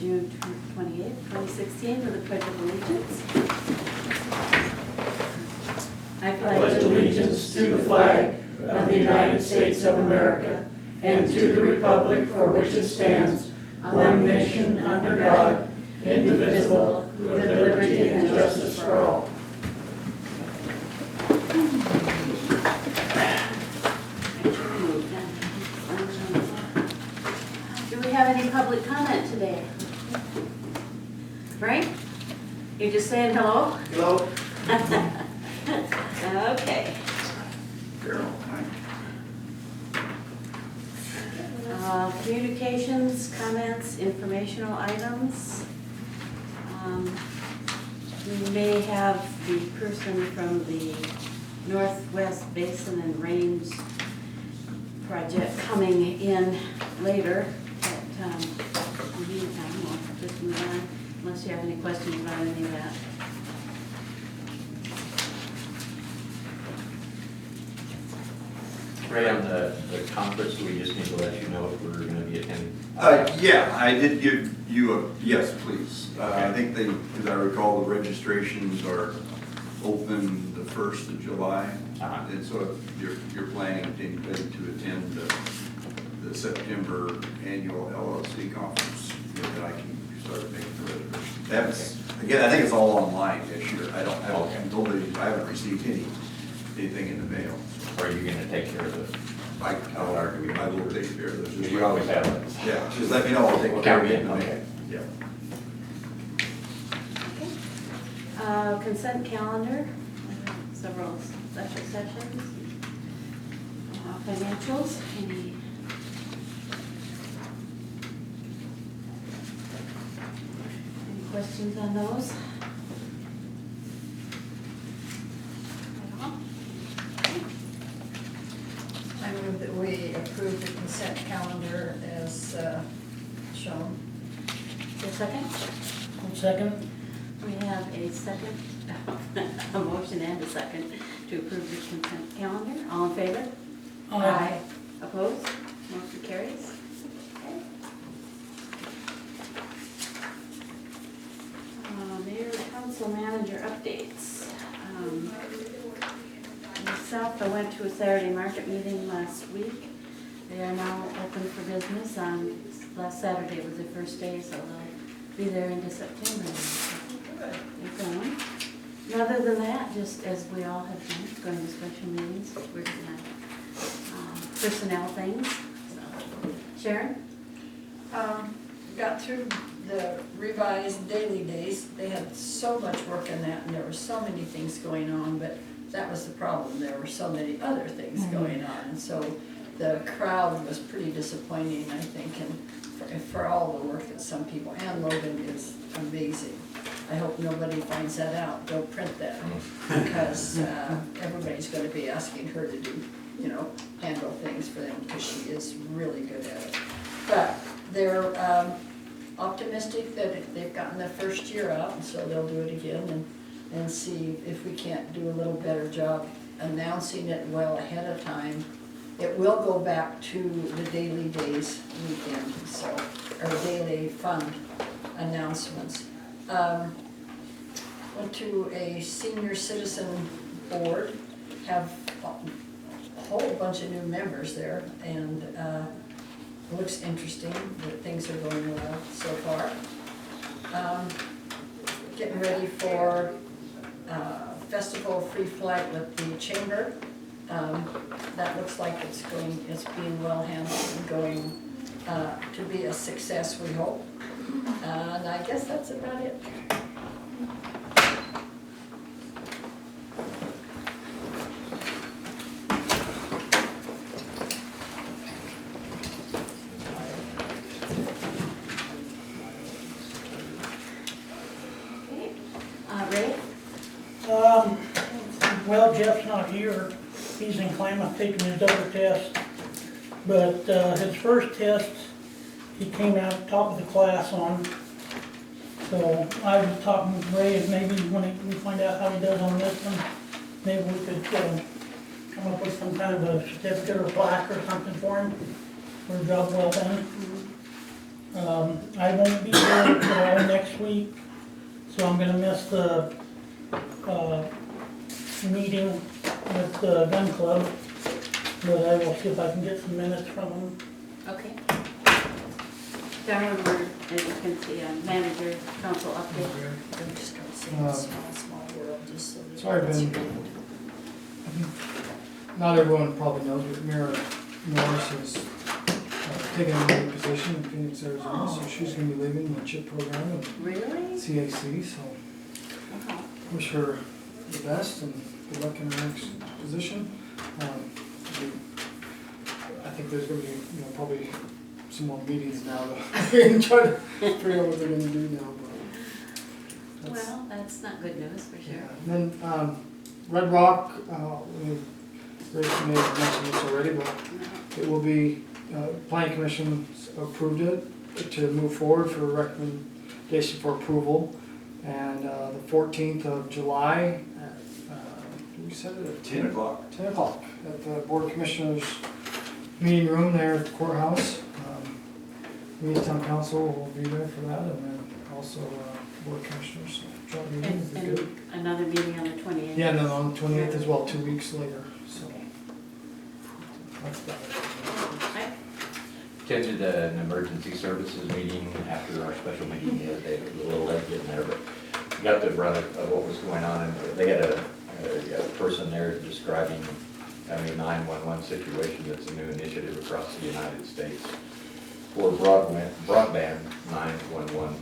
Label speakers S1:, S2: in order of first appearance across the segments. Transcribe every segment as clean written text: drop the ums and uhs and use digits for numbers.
S1: June 28th, 2016 with the Pledge of Allegiance. I
S2: pledge allegiance to the flag of the United States of America and to the republic for which it stands, one nation under God, indivisible, with liberty and justice for all.
S1: Do we have any public comment today? Frank? You just saying hello?
S2: Hello.
S1: Okay. Communications, comments, informational items. We may have the person from the Northwest Basin and Range project coming in later, but we, I don't know, just move on, unless you have any questions about any of that.
S3: Ray, on the conference, we just need to let you know if we're going to be attending.
S4: Yeah, I did give you a, yes, please.
S3: Okay.
S4: I think as I recall, the registrations are open the 1st of July. And so if you're planning to attend the September annual LLC conference, then I can start making the reservations. That's, again, I think it's all online this year. I haven't received anything in the mail.
S3: Or are you going to take care of it?
S4: I will take care of those.
S3: You always have it.
S4: Yeah, just let me know, I'll take care of it.
S3: Okay.
S4: Yeah.
S1: Consent calendar, several special sessions. Financials, any questions on those?
S5: I move that we approve the consent calendar as shown.
S1: A second?
S2: Second?
S1: We have a second, a motion and a second to approve the consent calendar. All in favor?
S2: Aye.
S1: Opposed? Motion carries. Okay. Mayor, council manager updates. Myself, I went to a Saturday market meeting last week. They are now open for business. Last Saturday was the first day, so they'll be there into September. And other than that, just as we all have done, going to special meetings, we're going to have personnel things. So, Sharon?
S5: Got through the revised daily days. They had so much work in that, and there were so many things going on, but that was the problem. There were so many other things going on, and so the crowd was pretty disappointing, I think, and for all the work that some people, and Logan is amazing. I hope nobody finds that out. Don't print that, because everybody's going to be asking her to do, handle things for them, because she is really good at it. But they're optimistic that they've gotten their first year out, and so they'll do it again and see if we can't do a little better job announcing it well ahead of time. It will go back to the daily days weekend, so, or daily fund announcements. Went to a senior citizen board, have a whole bunch of new members there, and it looks interesting that things are going well so far. Getting ready for festival free flight with the chamber. That looks like it's being well handled and going to be a success, we hope. And I guess that's about it.
S1: Okay. Ray?
S2: Well, Jeff's not here. He's in Klamath taking his other test. But his first test, he came out top of the class on. So I was talking with Ray, and maybe when we find out how he does on this one, maybe we could come up with some kind of a certificate or plaque or something for him for a job well done. I won't be here till next week, so I'm gonna miss the, meeting with the gun club, but I will see if I can get some minutes from them.
S1: Okay. Darwin, we're, as you can see, manager council update.
S5: I'm just gonna say a small world, just so that.
S6: Sorry, Ben. Not everyone probably knows, but Mira Norris is taking a new position in Phoenix, Arizona, so she's gonna be leaving the CHIP program and
S1: Really?
S6: CAC, so
S1: Wow.
S6: wish her the best and good luck in her next position. I think there's gonna be, probably some more meetings now to try to figure out what they're gonna do now, but.
S1: Well, that's not good news for
S6: Yeah,
S1: sure.
S6: and then, Red Rock, Rachel may have mentioned this already, but it will be, planning commission approved it to move forward for recommendation for approval. And, the 14th of July, at, we set it at
S4: 10 o'clock.
S6: 10 o'clock at the Board of Commissioners meeting room there at the courthouse. Lakeview Town Council will be there for that, and then also, Board of Commissioners, joint meeting,
S1: And,
S6: will be good.
S1: and another meeting on the 28th.
S6: Yeah, and then on the 28th as well, 2 weeks later, so.
S1: Okay.
S6: That's about it.
S1: Right.
S3: Attended an emergency services meeting after our special meeting the other day. It was a little late getting there, but got the brunt of what was going on. And they had a person there describing a 911 situation that's a new initiative across the United States for broadband 911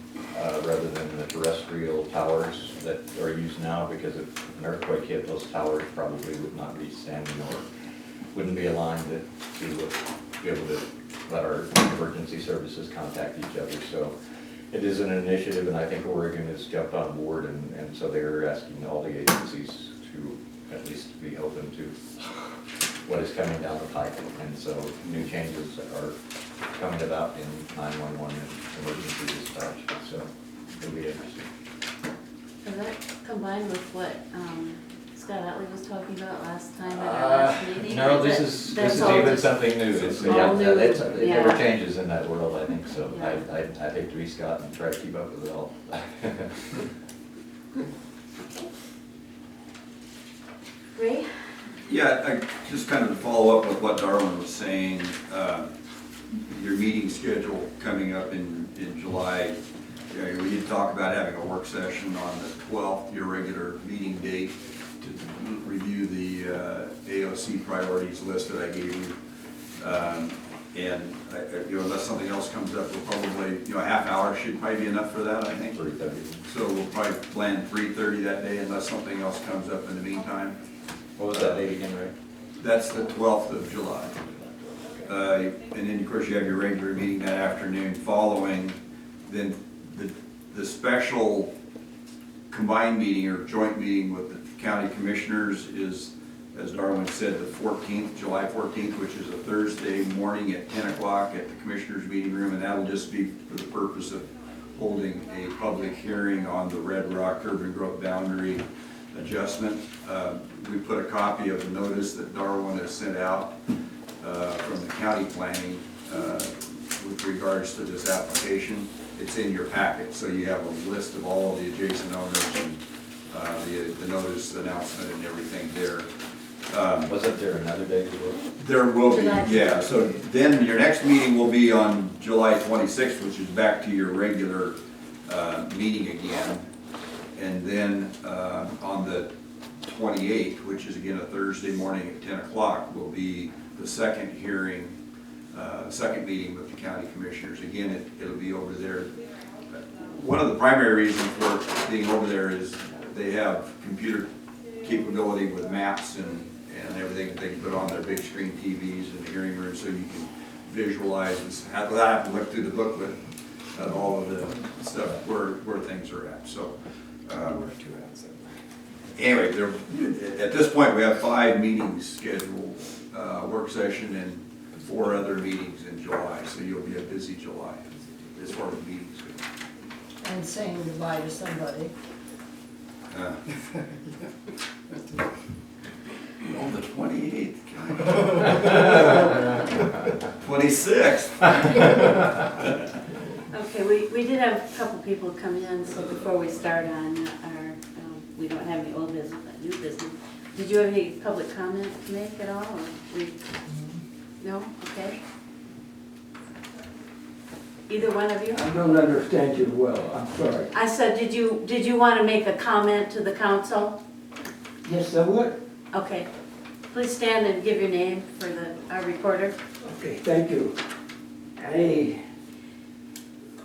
S3: rather than the terrestrial towers that are used now, because if an earthquake hit, those towers probably would not be standing or wouldn't be aligned to be able to let our emergency services contact each other. So it is an initiative, and I think Oregon has jumped on board, and so they're asking all the agencies to at least be open to what is coming down the pipe. And so new changes are coming about in 911 and emergency dispatch, so it'll be interesting.
S1: Is that combined with what Scott Utley was talking about last time at our last meeting?
S3: No,
S1: Is
S3: this
S1: that's
S3: is
S1: all
S3: even
S1: just
S3: something new. It's,
S1: all
S3: yeah,
S1: new,
S3: it never
S1: yeah.
S3: changes in that world, I think, so
S1: Yeah.
S3: I hate to be Scott and try to keep up with it all.
S1: Ray?
S4: Yeah, just kind of to follow up with what Darwin was saying, your meeting schedule coming up in July. We did talk about having a work session on the 12th, your regular meeting date, to review the AOC priorities list that I gave you. And unless something else comes up, we'll probably, a half hour should probably be enough for that, I think.
S3: 3:30.
S4: So we'll probably plan 3:30 that day unless something else comes up in the meantime.
S3: What was that date again, Ray?
S4: That's the 12th of July. And then, of course, you have your regular meeting that afternoon following. Then the special combined meeting or joint meeting with the county commissioners is, as Darwin said, the 14th, July 14th, which is a Thursday morning at 10 o'clock at the commissioners meeting room. And that'll just be for the purpose of holding a public hearing on the Red Rock urban growth boundary adjustment. We put a copy of the notice that Darwin has sent out from the county planning with regards to this application. It's in your packet, so you have a list of all of the adjacent owners and the notice announcement and everything there.
S3: Wasn't there another date as well?
S4: There will be,
S1: July.
S4: yeah. So then your next meeting will be on July 26th, which is back to your regular meeting again. And then on the 28th, which is again a Thursday morning at 10 o'clock, will be the second hearing, second meeting with the county commissioners. Again, it'll be over there. One of the primary reasons for being over there is they have computer capability with maps and everything that they can put on their big screen TVs in the hearing room, so you can visualize and have to look through the booklet of all of the stuff where things are at. So anyway, at this point we have 5 meetings scheduled, work session and 4 other meetings in July. So you'll be a busy July as far as meetings go.
S5: And saying goodbye to somebody.
S4: On the 28th, 26th.
S1: Okay, we did have a couple people come in, so before we start on our, we don't have any old business, but new business. Did you have any public comment to make at all, or we, no? Okay. Either one of you?
S7: I don't understand you well, I'm sorry.
S1: I said, did you want to make a comment to the council?
S7: Yes, I would.
S1: Okay. Please stand and give your name for our recorder.
S7: Okay, thank you. I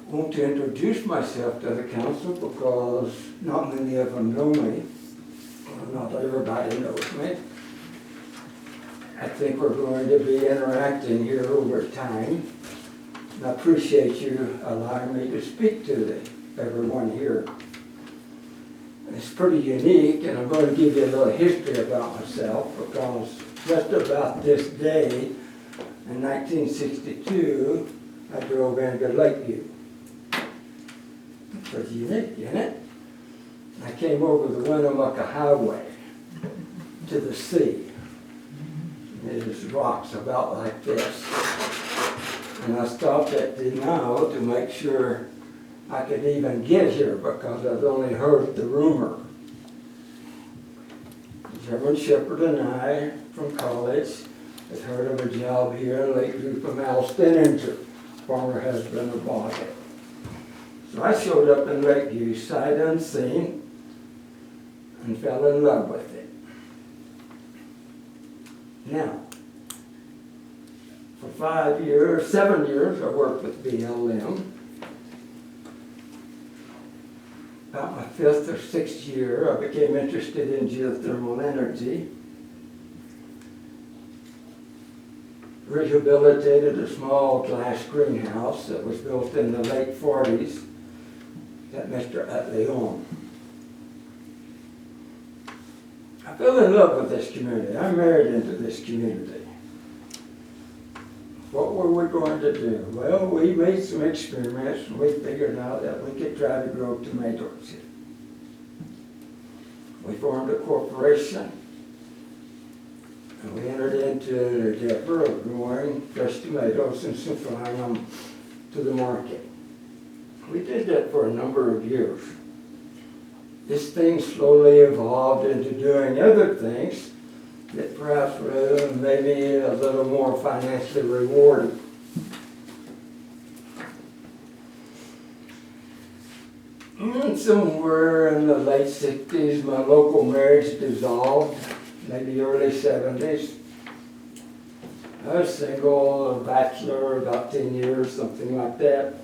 S7: want to introduce myself to the council because not many of them know me. Well, not everybody knows me. I think we're going to be interacting here over time. And I appreciate you allowing me to speak to everyone here. It's pretty unique, and I'm going to give you a little history about myself because just about this day in 1962, I drove into Lakeview. It was unique, isn't it? I came over the Winnemucca Highway to the sea. There's rocks about like this. And I stopped at Denau to make sure I could even get here because I'd only heard the rumor. Reverend Shepherd and I from college had heard of a job here in Lakeview from Al Steninger, former husband of Bobby. So I showed up in Lakeview sight unseen and fell in love with it. Now, for 7 years, I worked with BLM. About my 5th or 6th year, I became interested in geothermal energy. Rehabilitated a small glass greenhouse that was built in the late 40s that Mr. Utley owned. I fell in love with this community. I married into this community. What were we going to do? Well, we made some experiments and we figured out that we could try to grow tomatoes here. We formed a corporation and we entered into an endeavor of growing fresh tomatoes and supplying them to the market. We did that for a number of years. This thing slowly evolved into doing other things that perhaps were maybe a little more financially rewarding. And somewhere in the late 60s, my local marriage dissolved, maybe early 70s. I was single, a bachelor, about 10 years, something like that.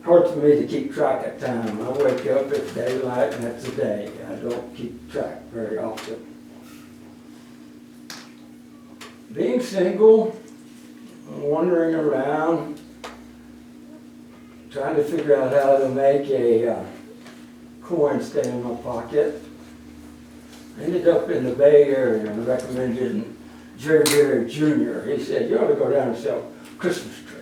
S7: Hard for me to keep track of time. I wake up, it's daylight, and that's a day. I don't keep track very often. Being single, wandering around, trying to figure out how to make a coin stay in my pocket. I ended up in the Bay Area and recommended Jerry Berry Jr. He said, you ought to go down and sell Christmas trees.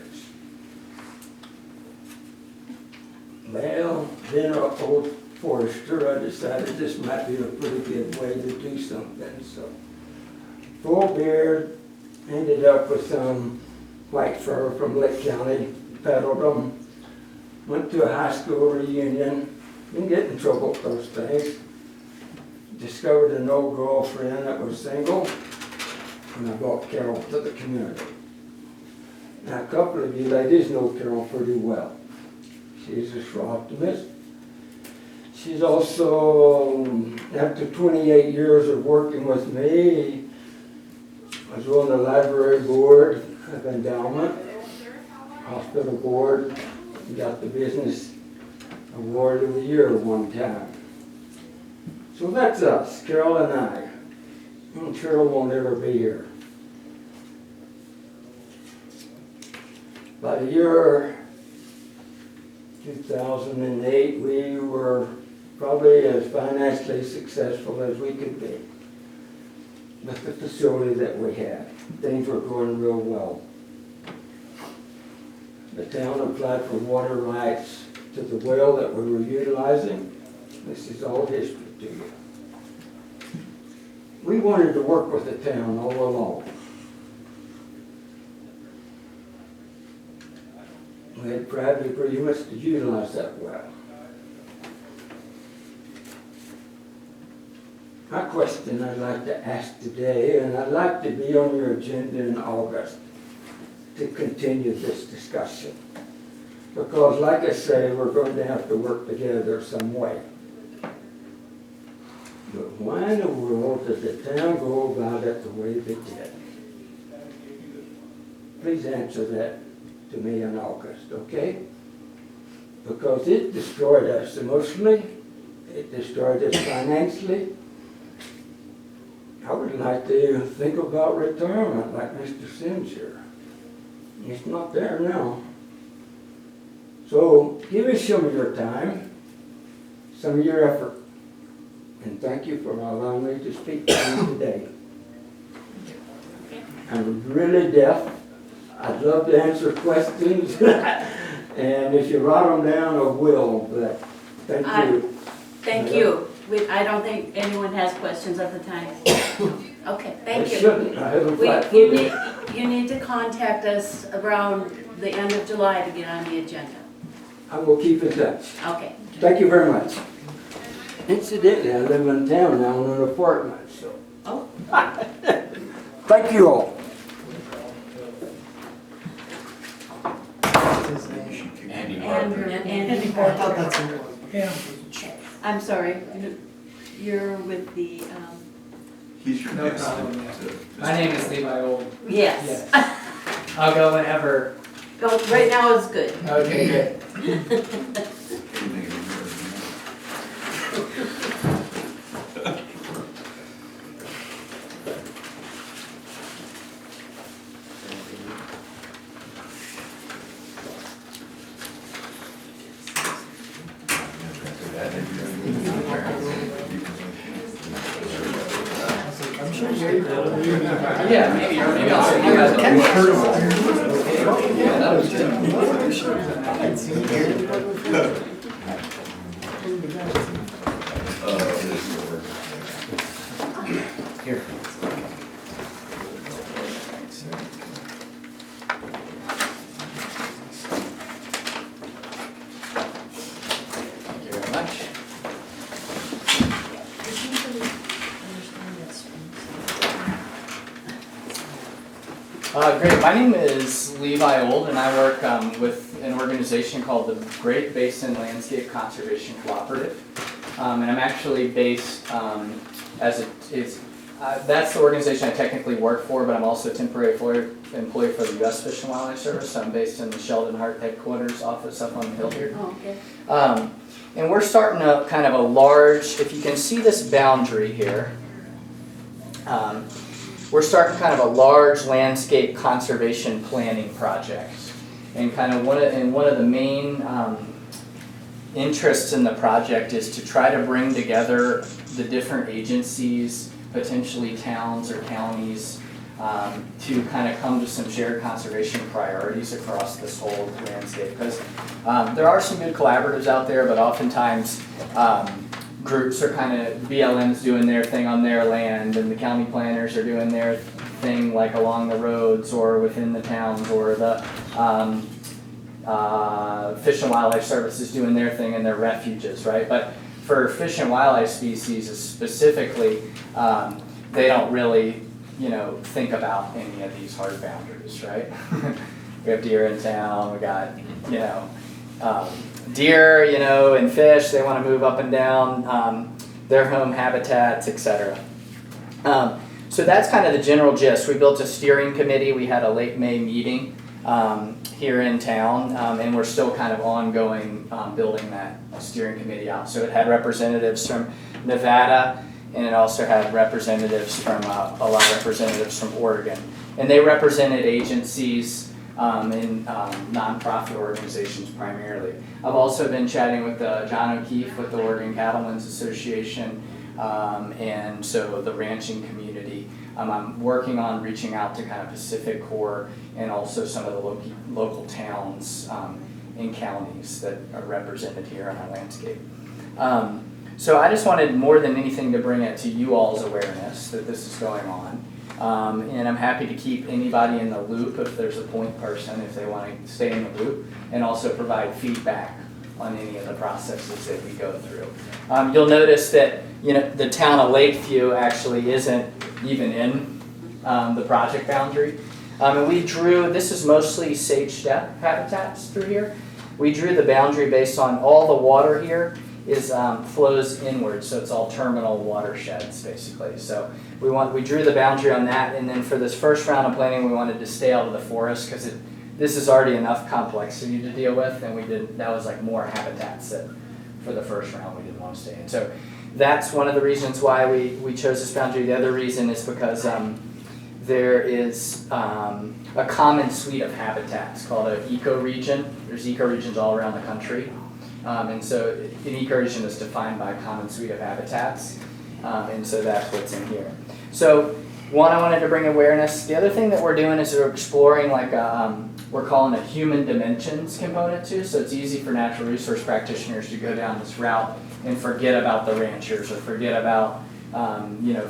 S7: Well, being an old forester, I decided this might be a pretty good way to do something. So, full beard, ended up with some white fur from Lake County, peddled them, went to a high school reunion, didn't get in trouble with those things. Discovered an old girlfriend that was single, and I brought Carol to the community. Now, a couple of you ladies know Carol pretty well. She's a shrewd optimist. She's also, after 28 years of working with me, I was on the library board of endowment, hospital board, got the business award of the year one time. So that's us, Carol and I. And Carol won't ever be here. About a year, 2008, we were probably as financially successful as we could be with the facility that we had. Things were going real well. The town applied for water rights to the well that we were utilizing. This is all history to you. We wanted to work with the town all along. We had private agreements to utilize that well. My question I'd like to ask today, and I'd like to be on your agenda in August to continue this discussion. Because like I say, we're going to have to work together some way. But why in the world did the town go about it the way they did? Please answer that to me in August, okay? Because it destroyed us emotionally, it destroyed us financially. I would like to think about retirement like Mr. Sims here. He's not there now. So give us some of your time, some of your effort, and thank you for allowing me to speak to you today. I'm really deaf. I'd love to answer questions, and if you write them down, I will, but thank you.
S1: Thank you. I don't think anyone has questions at the time. Okay, thank you.
S7: I shouldn't, I haven't flat-footed.
S1: You need to contact us around the end of July to get on the agenda.
S7: I will keep in touch.
S1: Okay.
S7: Thank you very much. Incidentally, I live in town now in an apartment, so.
S1: Oh.
S7: Thank you all.
S1: Andy.
S6: I thought that's who it was.
S2: Yeah.
S1: I'm sorry, you're with the,
S4: He's your
S8: No
S4: next.
S8: problem. My name is Levi Old.
S1: yes.
S8: I'll go whenever.
S1: Go, right now is good.
S8: Okay, good. Yeah, maybe I'll send you guys a Yeah, that was good. Here. Thank you very much. Great. My name is Levi Old, and I work with an organization called the Great Basin Landscape Conservation Cooperative. And I'm actually based that's the organization I technically work for, but I'm also a temporary employee for the U.S. Fish and Wildlife Service. So I'm based in the Sheldon Hart headquarters office up on the hill here.
S1: Oh, okay.
S8: And we're starting a kind of a large, if you can see this boundary here, we're starting kind of a large landscape conservation planning project. And kind of one of the main interests in the project is to try to bring together the different agencies, potentially towns or counties, to kind of come to some shared conservation priorities across this whole landscape. Because there are some good collaboratives out there, but oftentimes groups are kind of, BLM's doing their thing on their land, and the county planners are doing their thing like along the roads or within the towns, or the Fish and Wildlife Service is doing their thing in their refuges, right? But for fish and wildlife species specifically, they don't really, think about any of these hard boundaries, right? We have deer in town, we got, deer, and fish, they want to move up and down their home habitats, etc. So that's kind of the general gist. We built a steering committee. We had a late May meeting here in town, and we're still kind of ongoing building that steering committee out. So it had representatives from Nevada, and it also had representatives from, a lot of representatives from Oregon. And they represented agencies and nonprofit organizations primarily. I've also been chatting with John O'Keefe with the Oregon Cattlemen's Association, and so the ranching community. I'm working on reaching out to kind of Pacific Core and also some of the local towns and counties that are represented here on our landscape. So I just wanted more than anything to bring it to you all's awareness that this is going on. And I'm happy to keep anybody in the loop if there's a point person, if they want to stay in the loop, and also provide feedback on any of the processes that we go through. You'll notice that the town of Lakeview actually isn't even in the project boundary. And we drew, this is mostly sage steppe habitats through here. We drew the boundary based on all the water here flows inward, so it's all terminal watersheds basically. So we drew the boundary on that, and then for this first round of planning, we wanted to stay out of the forest because this is already enough complexity to deal with, and that was like more habitats that for the first round we didn't want to stay in. So that's one of the reasons why we chose this boundary. The other reason is because there is a common suite of habitats called an ecoregion. There's ecoregions all around the country. And so an ecoregion is defined by a common suite of habitats. And so that's what's in here. So one, I wanted to bring awareness. The other thing that we're doing is we're exploring we're calling a human dimensions component too. So it's easy for natural resource practitioners to go down this route and forget about the ranchers or forget about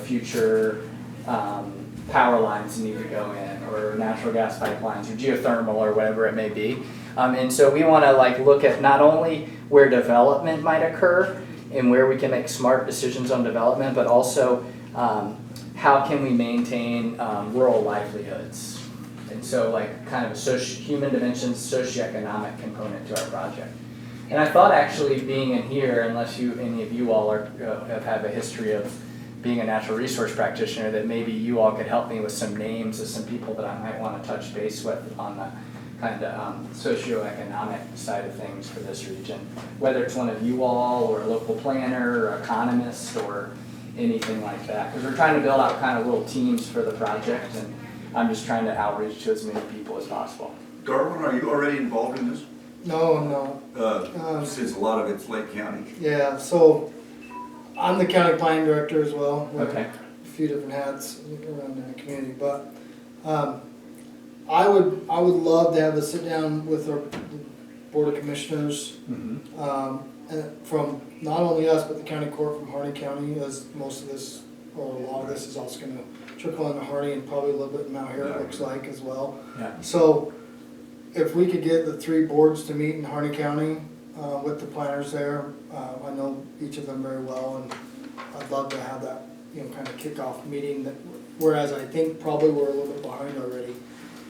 S8: future power lines need to go in, or natural gas pipelines, or geothermal, or whatever it may be. And so we want to look at not only where development might occur and where we can make smart decisions on development, but also how can we maintain rural livelihoods. And so kind of a human dimensions, socioeconomic component to our project. And I thought actually being in here, unless any of you all have a history of being a natural resource practitioner, that maybe you all could help me with some names of some people that I might want to touch base with on the kind of socioeconomic side of things for this region. Whether it's one of you all, or a local planner, or economist, or anything like that. Because we're trying to build out kind of little teams for the project, and I'm just trying to outreach to as many people as possible.
S4: Darwin, are you already involved in this?
S6: No, I'm not.
S4: Since a lot of it's Lake County.
S6: Yeah, so I'm the county planning director as well. With
S8: Okay.
S6: a few different hats around the community, but I would love to have a sit down with our board of commissioners, and from not only us but the county court from Harney County, as most of this or a lot of this is also going to trickle into Harney and probably a little bit in Mount Hero, it looks like as well.
S8: Yeah.
S6: So if we could get the three boards to meet in Harney County with the planners there, I know each of them very well, and I'd love to have that kind of kickoff meeting. Whereas I think probably we're a little bit behind already.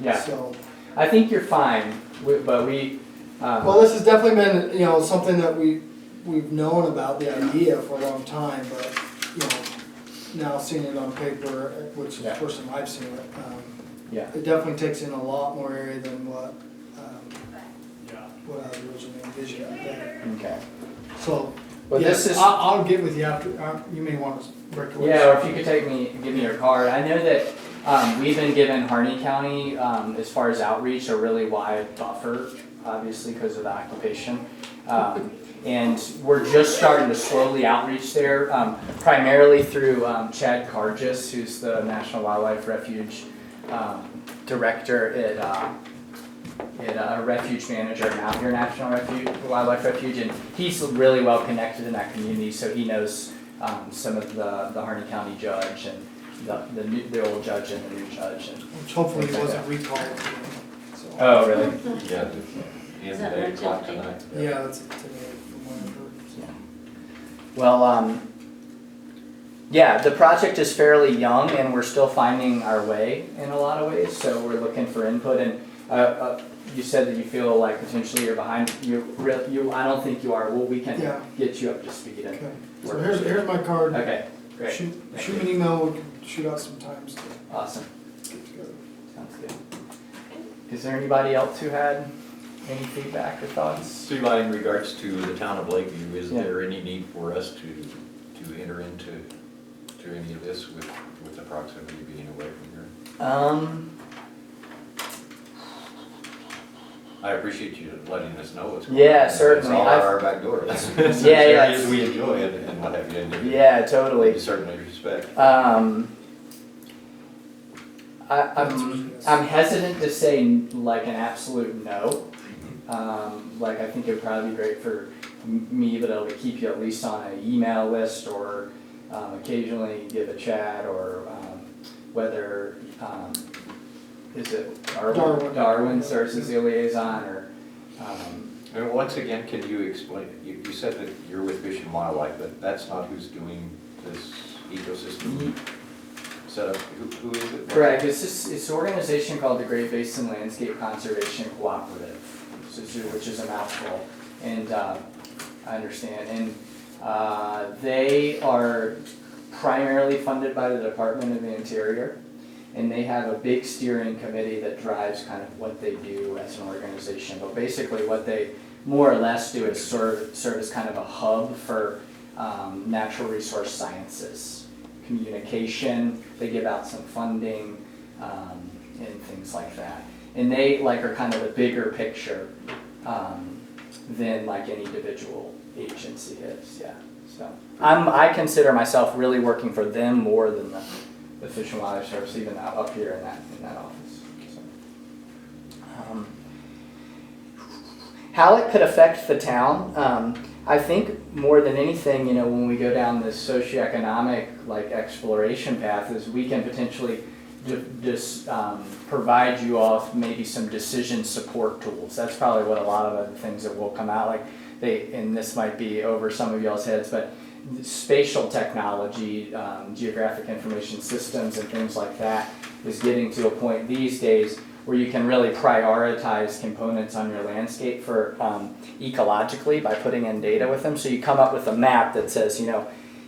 S8: Yeah.
S6: So
S8: I think you're fine, but we.
S6: well, this has definitely been something that we've known about the idea for a long time, but now seeing it on paper, which is the first time I've seen it, it definitely takes in a lot more area than what I was originally envisioning.
S8: Okay.
S6: So,
S8: Well, this is.
S6: I'll get with you after. You may want to break away.
S8: Yeah, or if you could give me your card. I know that we've been given Harney County, as far as outreach, a really wide buffer, obviously because of the occupation. And we're just starting to slowly outreach there, primarily through Chad Cargis, who's the National Wildlife Refuge director at a refuge manager at Mount Hero National Wildlife Refuge, and he's really well connected in that community, so he knows some of the Harney County judge and the old judge and the new judge.
S6: Which hopefully wasn't recalled. So.
S8: Oh, really?
S3: Yeah,
S1: Is that
S3: 8 o'clock
S1: legit?
S3: tonight.
S6: Yeah, that's today from what I've heard. So.
S8: Well, yeah, the project is fairly young, and we're still finding our way in a lot of ways, so we're looking for input. And you said that you feel like potentially you're behind. I don't think you are. Well, we can get you up to speed.
S6: Okay. So here's my card.
S8: Okay, great.
S6: Shoot me an email. We can shoot out some times to
S8: Awesome.
S6: get together.
S8: Sounds good. Is there anybody else who had any feedback or thoughts?
S3: So in regards to the town of Lakeview, is there any need for us to enter into any of this with the proximity being away from here? I appreciate you letting us know what's going on.
S8: Yeah, certainly.
S3: It's all our back door. That's
S8: yeah,
S3: areas we enjoy and what have you. And
S8: yeah, totally.
S3: we certainly respect.
S8: I'm hesitant to say like an absolute no. I think it would probably be great for me, but it'll keep you at least on an email list, or occasionally give a chat, or whether, is it
S6: Darwin.
S8: Darwin serves as the liaison, or,
S3: And once again, can you explain, you said that you're with Fish and Wildlife, but that's not who's doing this ecosystem setup, who is it?
S8: correct, it's an organization called the Great Basin Landscape Conservation Cooperative, which is a mouthful, and, I understand, and, they are primarily funded by the Department of the Interior, and they have a big steering committee that drives kind of what they do as an organization. But basically what they more or less do is serve as kind of a hub for natural resource sciences, communication, they give out some funding, and things like that. And they are kind of the bigger picture than like any individual agency is, yeah. So I consider myself really working for them more than the Fish and Wildlife Service, even up here in that office. So, how it could affect the town, I think more than anything, when we go down this socioeconomic exploration path, is we can potentially just provide you all maybe some decision support tools. That's probably what a lot of other things that will come out and this might be over some of y'all's heads, but spatial technology, geographic information systems and things like that is getting to a point these days where you can really prioritize components on your landscape for ecologically by putting in data with them. So you come up with a map that says,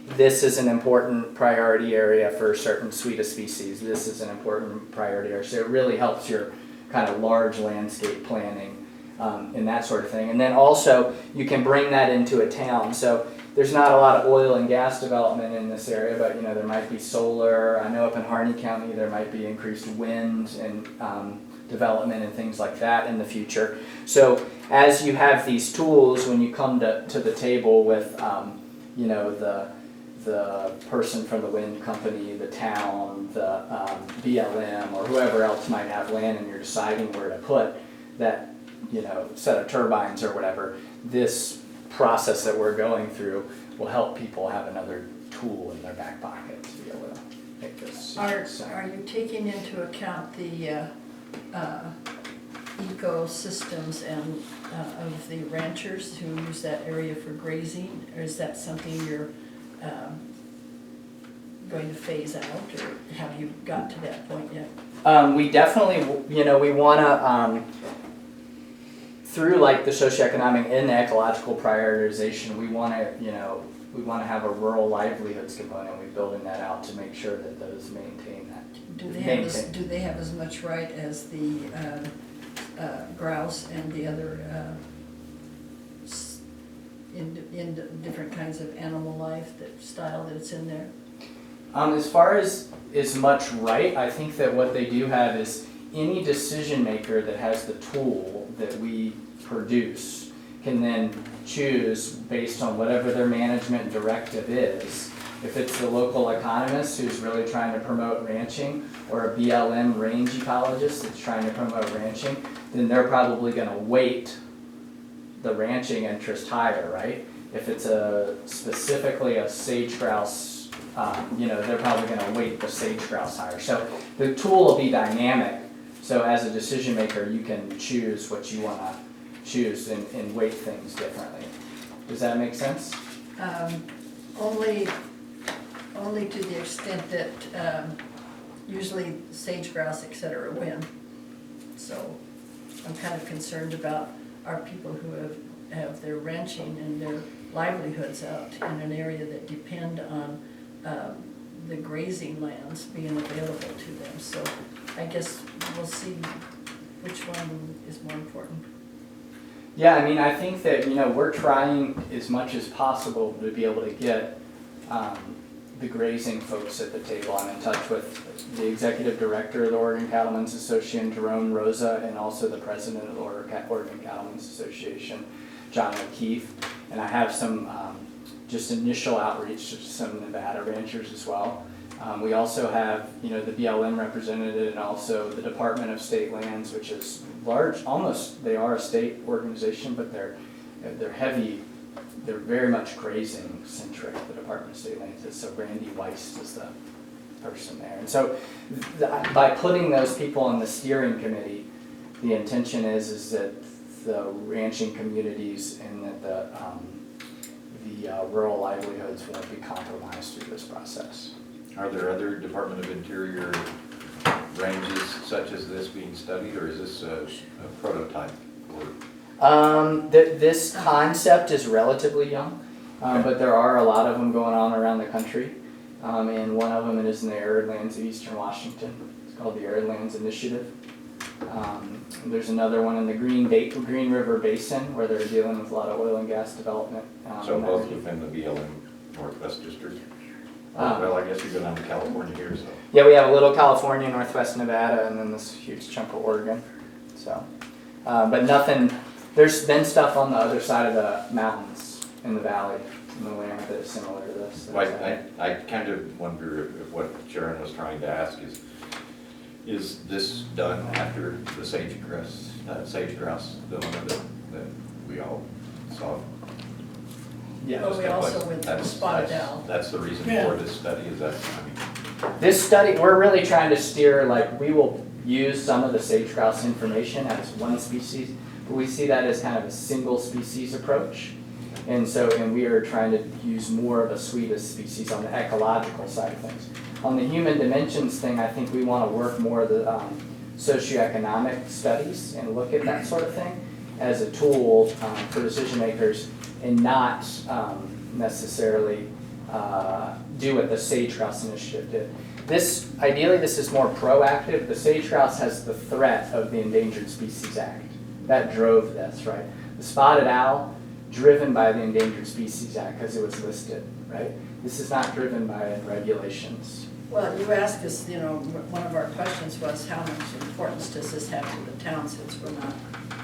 S8: this is an important priority area for a certain suite of species. This is an important priority area. So it really helps your kind of large landscape planning and that sort of thing. And then also you can bring that into a town. So there's not a lot of oil and gas development in this area, but there might be solar. I know up in Harney County there might be increased wind and development and things like that in the future. So as you have these tools, when you come to the table with the person from the wind company, the town, the BLM, or whoever else might have land and you're deciding where to put that set of turbines or whatever, this process that we're going through will help people have another tool in their back pocket to be able to make this.
S5: Are you taking into account the ecosystems and of the ranchers who use that area for grazing, or is that something you're going to phase out, or have you got to that point yet?
S8: We definitely, we want to, through the socioeconomic and the ecological prioritization, we want to have a rural livelihoods component. We're building that out to make sure that those maintain that.
S5: Do they have as much right as the grouse and the other in different kinds of animal life, that style that's in there?
S8: As far as much right, I think that what they do have is any decision maker that has the tool that we produce can then choose based on whatever their management directive is. If it's the local economist who's really trying to promote ranching, or a BLM range ecologist that's trying to promote ranching, then they're probably going to weight the ranching interest higher, right? If it's specifically a sage grouse, they're probably going to weight the sage grouse higher. So the tool will be dynamic. So as a decision maker, you can choose what you want to choose and weight things differently. Does that make sense?
S5: Only to the extent that usually sage grouse, et cetera, win. So I'm kind of concerned about our people who have their ranching and their livelihoods out in an area that depend on the grazing lands being available to them. So I guess we'll see which one is more important.
S8: Yeah, I think that, we're trying as much as possible to be able to get the grazing folks at the table. I'm in touch with the executive director of the Oregon Cattlemen's Association, Jerome Rosa, and also the president of the Oregon Cattlemen's Association, John O'Keefe. And I have some just initial outreach to some Nevada ranchers as well. We also have, the BLM representative, and also the Department of State Lands, which is large, almost, they are a state organization, but they're heavy, they're very much grazing centric, the Department of State Lands. So Randy Weiss is the person there. And so by putting those people in the steering committee, the intention is that the ranching communities and that the rural livelihoods won't be compromised through this process.
S3: Are there other Department of Interior ranges such as this being studied, or is this a prototype?
S8: This concept is relatively young, but there are a lot of them going on around the country. And one of them is in the arid lands of eastern Washington. It's called the Arid Lands Initiative. There's another one in the Green River Basin where they're dealing with a lot of oil and gas development.
S3: So both within the BLM Northwest District? Well, I guess you go down to California here, so.
S8: Yeah, we have a little California, Northwest Nevada, and then this huge chunk of Oregon. So, but nothing, there's been stuff on the other side of the mountains in the valley, in the land that is similar to this.
S3: I kind of wonder if what Sharon was trying to ask is this done after the sage-grouse dilemma that we all saw?
S8: Yeah.
S5: But we also with the
S3: That's-
S5: spotted
S3: that's-
S5: owl.
S3: That's the reason
S2: Yeah.
S3: for this study, is that, I mean,
S8: This study, we're really trying to steer, like, we will use some of the sage grouse information as one species, but we see that as kind of a single species approach. And so, and we are trying to use more of a suite of species on the ecological side of things. On the human dimensions thing, I think we want to work more of the socioeconomic studies and look at that sort of thing as a tool for decision makers, and not necessarily do what the Sage Grouse Initiative did. Ideally, this is more proactive. The sage grouse has the threat of the Endangered Species Act. That drove this, right? The spotted owl, driven by the Endangered Species Act because it was listed, right? This is not driven by regulations.
S5: Well, you asked us, one of our questions was how much importance does this have to the town since we're not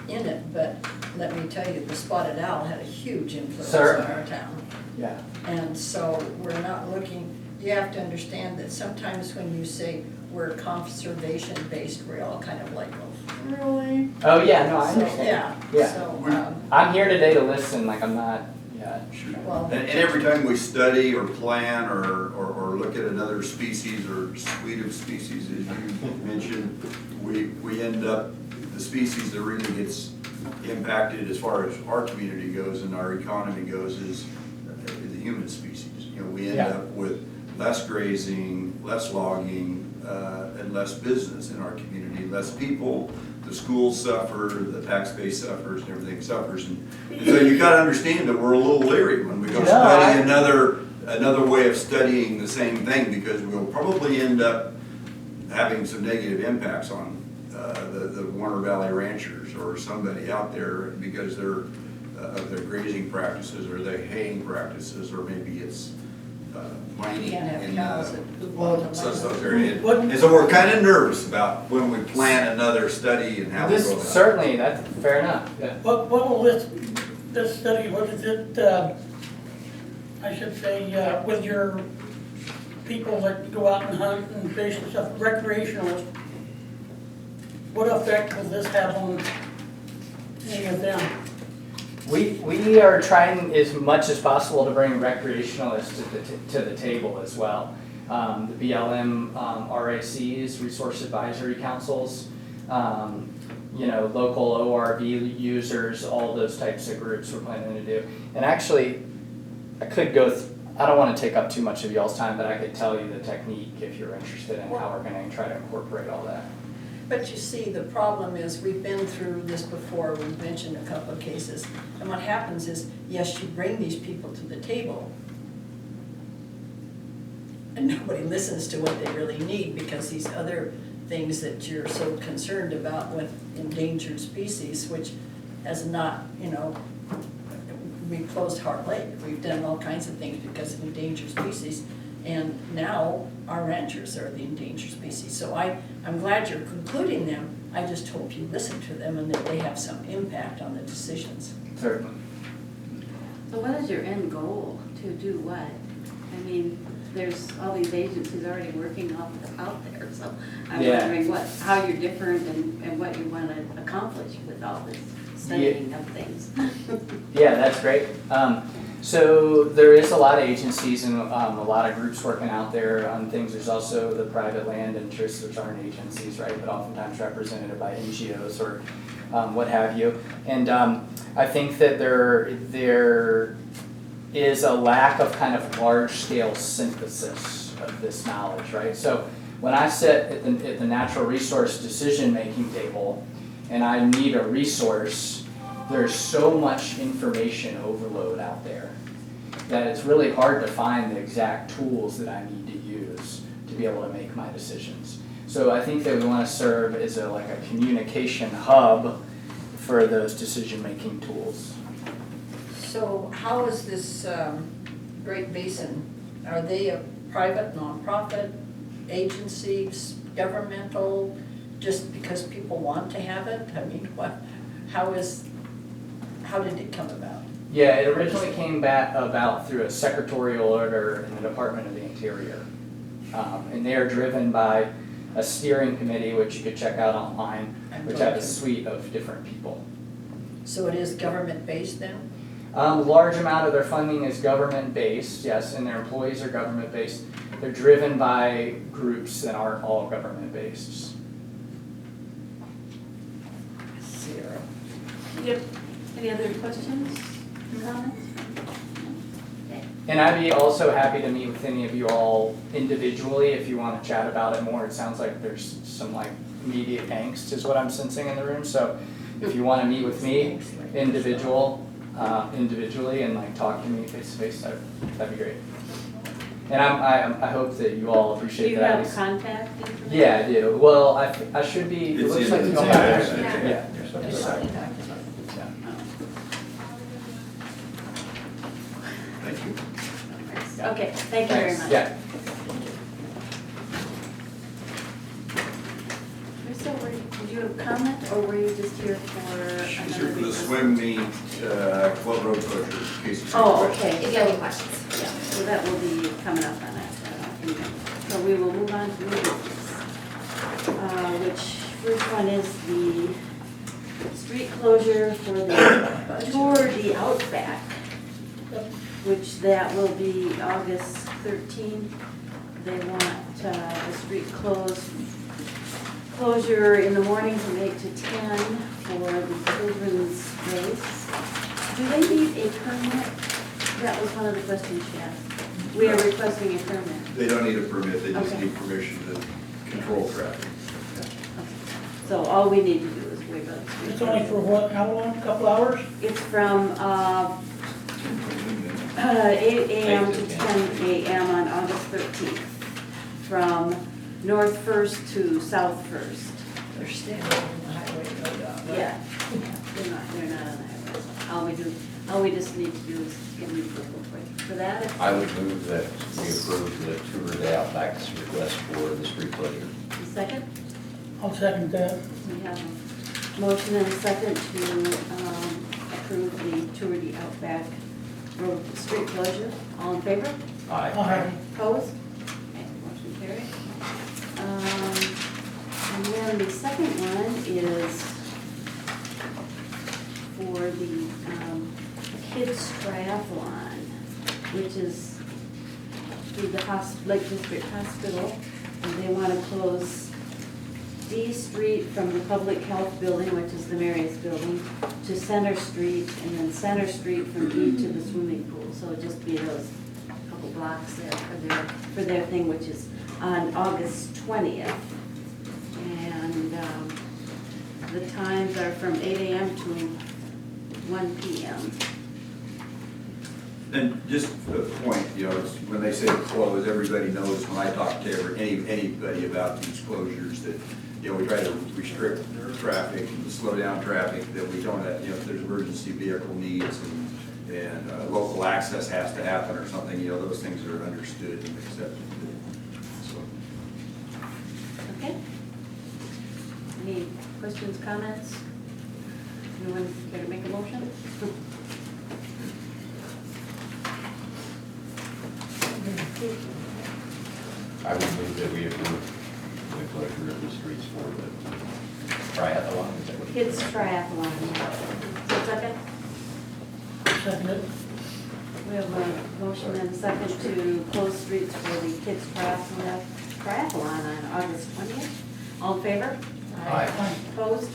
S5: in it? But let me tell you, the spotted owl had a huge influence on our town.
S8: Yeah.
S5: And so we're not looking, you have to understand that sometimes when you say we're conservation-based, we're all kind of like, oh, really?
S8: Oh, yeah, no, I
S5: So,
S8: understand.
S5: yeah,
S8: Yeah.
S5: so,
S8: I'm here today to listen, like I'm not, yeah.
S5: well,
S4: And every time we study or plan or look at another species or suite of species, as you mentioned, we end up, the species that really gets impacted as far as our community goes and our economy goes is the human species. We end up with less grazing, less logging, and less business in our community, less people. The schools suffer, the tax base suffers, and everything suffers. And so you gotta understand that we're a little leery when we go study another way of studying the same thing, because we'll probably end up having some negative impacts on the Warner Valley ranchers or somebody out there because of their grazing practices or their haying practices, or maybe it's mining.
S5: you can't have cows that poop
S6: well,
S5: on the
S4: Those
S5: land.
S4: areas.
S2: What-
S4: And so we're kind of nervous about when we plan another study and how we go about it.
S8: Certainly, that's fair enough, yeah.
S2: What will this study, what is it, I should say, with your people that go out and hunt and fish and stuff, recreationalists, what effect will this have on any of them?
S8: We are trying as much as possible to bring recreationalists to the table as well. The BLM RACs, Resource Advisory Councils, local ORV users, all those types of groups we're planning to do. And actually, I could go, I don't want to take up too much of y'all's time, but I could tell you the technique if you're interested in how we're going to try to incorporate all that.
S5: But you see, the problem is, we've been through this before, we've mentioned a couple of cases, and what happens is, yes, you bring these people to the table, and nobody listens to what they really need, because these other things that you're so concerned about with endangered species, which has not, we've closed Heart Lake, we've done all kinds of things because of endangered species, and now our ranchers are the endangered species. So I'm glad you're concluding them. I just hope you listen to them and that they have some impact on the decisions.
S8: Certainly.
S1: So what is your end goal to do what? I mean, there's all these agencies already working out there, so I'm wondering how you're different and what you want to accomplish with all this studying of things.
S8: Yeah, that's great. So there is a lot of agencies and a lot of groups working out there on things. There's also the private land interests, which aren't agencies, right, but oftentimes represented by NGOs or what have you. And I think that there is a lack of kind of large-scale synthesis of this knowledge, right? So when I sit at the natural resource decision-making table and I need a resource, there's so much information overload out there that it's really hard to find the exact tools that I need to use to be able to make my decisions. So I think that we want to serve as like a communication hub for those decision-making tools.
S5: So how is this Great Basin, are they a private, nonprofit, agencies, governmental, just because people want to have it? I mean, how did it come about?
S8: Yeah, it originally came about through a secretarial order in the Department of the Interior. And they are driven by a steering committee, which you could check out online, which have a suite of different people.
S5: So it is government-based then?
S8: A large amount of their funding is government-based, yes, and their employees are government-based. They're driven by groups that aren't all government-based.
S5: Zero.
S1: Yep. Any other questions, comments? Okay.
S8: And I'd be also happy to meet with any of you all individually if you want to chat about it more. It sounds like there's some like immediate angst is what I'm sensing in the room. So if you want to meet with me individually and like talk to me face to face, that'd be great. And I hope that you all
S1: Do
S8: appreciate
S1: you
S8: that.
S1: have contact information?
S8: Yeah, I do. Well, I should be, it
S4: It's
S8: looks
S4: in-
S8: like
S4: it's
S8: you all
S4: in
S8: have
S4: there.
S8: it. Yeah.
S3: You're supposed to
S5: It's
S3: sign.
S5: not in there.
S4: Thank you.
S1: Okay, thank you very
S8: Thanks.
S1: much.
S8: Yeah.
S1: Marissa, did you have a comment, or were you just here for
S4: She's
S1: another
S4: here for the
S1: reason?
S4: swim meet, Club Road closure, in case of
S1: Oh,
S4: questions.
S1: okay.
S9: If you have any questions.
S1: Yeah, so that will be coming up on that. So we will move on to new business. Which first one is the street closure for the Tour de Outback, which that will be August 13th. They want the street closure in the morning from 8 to 10 for the children's race. Do they need a permit? That was one of the questions she asked. We are requesting a permit.
S4: They don't need a permit, they just
S1: Okay.
S4: need permission to control traffic.
S1: So all we need to do is waive the street.
S2: It's only for what, how long, couple hours?
S1: It's from 8 AM to 10 AM on August 13th, from North First to South First.
S5: They're standing on the highway, no doubt.
S1: Yeah, they're not on the highway. All we just need to do is give them approval for that.
S3: I would move that we approve the Tour de Outback's request for the street closure.
S1: Second,
S2: I'll second that.
S1: we have a motion and a second to approve the Tour de Outback road street closure. All in favor?
S3: Aye.
S2: Aye.
S1: Opposed? Okay, motion carried. And then the second one is for the kids triathlon, which is through the Lake District Hospital. And they want to close D Street from the Public Health Building, which is the Marius Building, to Center Street, and then Center Street from E to the swimming pool. So it'll just be those couple blocks there for their thing, which is on August 20th. And the times are from 8 AM to 1 PM.
S4: And just a point, it's when they say close, everybody knows when I talk to anybody about these closures that, we try to restrict traffic and slow down traffic, that we don't have, if there's emergency vehicle needs and local access has to happen or something, those things are understood and accepted. So,
S1: Okay? Any questions, comments? Anyone care to make a motion?
S3: I would move that we approve the closure of the streets for the triathlon. Is that what it is?
S1: Kids triathlon. So second,
S2: Second it.
S1: We have a motion and a second to close streets for the kids triathlon on August 20th. All in favor?
S3: Aye.
S1: Opposed?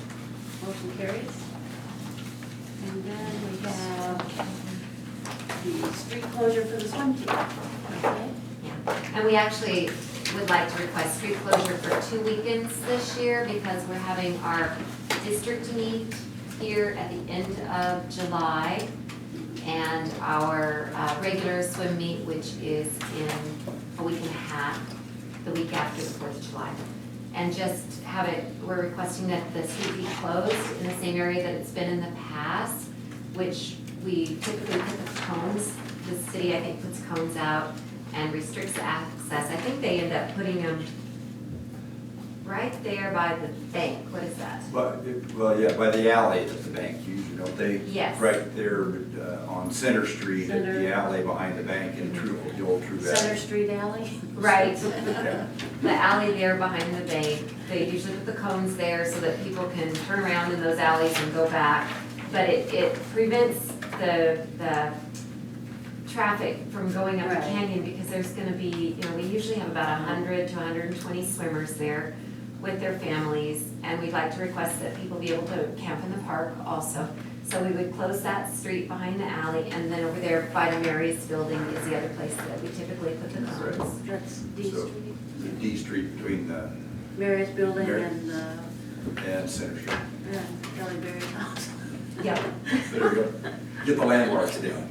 S1: Motion carries. And then we have the street closure for the swim team. Okay.
S9: And we actually would like to request street closure for 2 weekends this year because we're having our district meet here at the end of July and our regular swim meet, which is in a week and a half, the week after the 4th of July. And just have it, we're requesting that the street be closed in the same area that it's been in the past, which we typically put the cones, the city I think puts cones out and restricts access. I think they end up putting them right there by the bank. What is that?
S4: Well, yeah, by the alley at the bank usually, don't they?
S9: Yes.
S4: Right there on Center Street, at
S1: Center.
S4: the alley behind the bank in the old True Valley.
S1: Center Street Alley.
S9: Right.
S4: Yeah.
S9: The alley there behind the bank. They usually put the cones there so that people can turn around in those alleys and go back. But it prevents the traffic from going up the
S1: Right.
S9: canyon because there's gonna be, we usually have about 100 to 120 swimmers there with their families. And we'd like to request that people be able to camp in the park also. So we would close that street behind the alley, and then over there by the Mary's building is the other place that we typically put the cones.
S1: That's D
S4: So,
S1: Street.
S4: the D Street between the,
S1: Mary's building
S4: Mary-
S1: and
S4: Center Street.
S1: Kelly Berry's house.
S9: Yep.
S4: There we go. Get the landmarks down.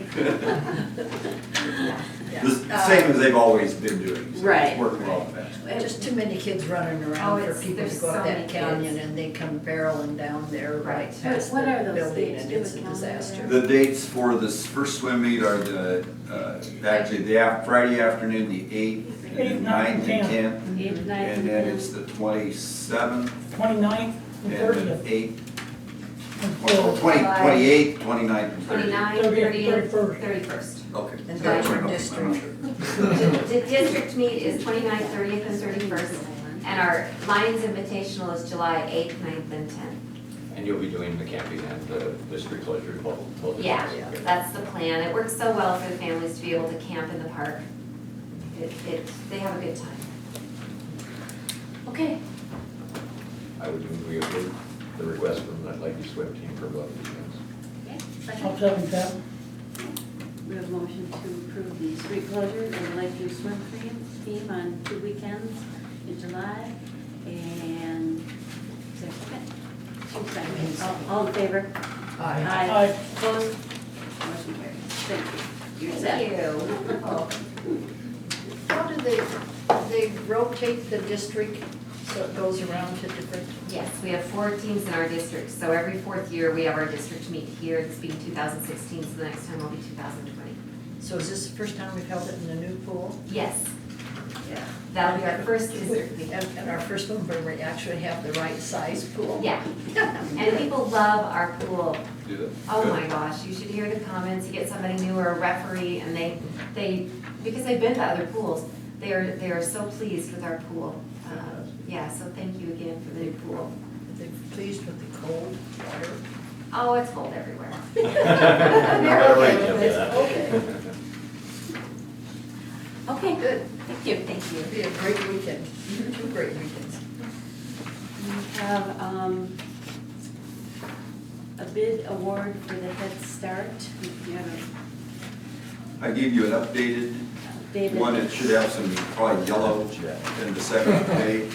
S5: Yeah.
S4: The same as they've always been doing. So
S1: Right.
S4: It's working well fast.
S5: Just too many kids running
S9: Oh,
S5: around for
S9: it's-
S5: people to
S9: there's
S5: go
S9: so
S5: up
S9: many
S5: that canyon
S9: kids.
S5: and they come barreling down there right
S9: Right.
S5: past
S1: What are
S5: the
S1: those
S5: building
S1: dates?
S5: and
S1: Do
S5: it's a
S1: a calendar
S5: disaster.
S1: there?
S4: The dates for this first swim meet are actually Friday afternoon, the 8th,
S2: Eighth,
S4: 9th, and
S2: 10th.
S4: 10th.
S1: 8th, 9th,
S4: And then it's the 27th
S2: 29th and
S4: and the
S2: 30th.
S4: 8th,
S2: Until
S4: 28th, 29th, and 30th.
S9: 29,
S2: 30th,
S9: 30th, 31st.
S4: Okay.
S5: And
S4: That's
S5: then
S4: right.
S5: your
S4: I'm
S5: district.
S4: not sure.
S9: The district meet is 29th, 30th, and 31st, and our Lions Invitational is July 8th, 9th, and 10th.
S3: And you'll be doing the camping and the street closure both.
S9: Yeah,
S5: Yeah.
S9: that's the plan. It works so well for the families to be able to camp in the park. They have a good time.
S1: Okay,
S3: I would move we approve the request from the Lakeview swim team for both weekends.
S1: okay,
S2: I'll
S1: second.
S2: second that.
S1: We have a motion to approve the street closure of the Lakeview swim team on 2 weekends in July. And, is there a second? 2 seconds. All in favor?
S5: Aye.
S2: Aye.
S1: Opposed? Motion carries. Thank you. You're set.
S9: Thank you.
S5: Oh. How do they rotate the district so it goes around to different?
S9: Yes, we have 4 teams in our district, so every 4th year we have our district meet here. It's being 2016, so the next time will be 2020.
S5: So is this the first time we've held it in the new pool?
S9: Yes,
S5: Yeah.
S9: that'll be our first district meet.
S5: And our first one where we actually have the right size pool?
S9: Yeah, and people love our pool.
S3: Do that.
S9: Oh
S3: Good.
S9: my gosh, you should hear the comments. You get somebody new or a referee and they, because they've been to other pools, they are so pleased with our pool. Yeah, so thank you again for the new pool.
S5: Are they pleased with the cold water?
S9: Oh, it's cold everywhere.
S3: They're okay with
S5: It's
S3: that.
S5: okay.
S1: Okay,
S5: Good.
S1: thank you.
S9: Thank you.
S5: It'll be a great weekend, 2 great weekends.
S1: We have a bid award for the Head Start. We have
S4: I gave you an updated
S1: David.
S4: one. It should have some probably yellow in the second page.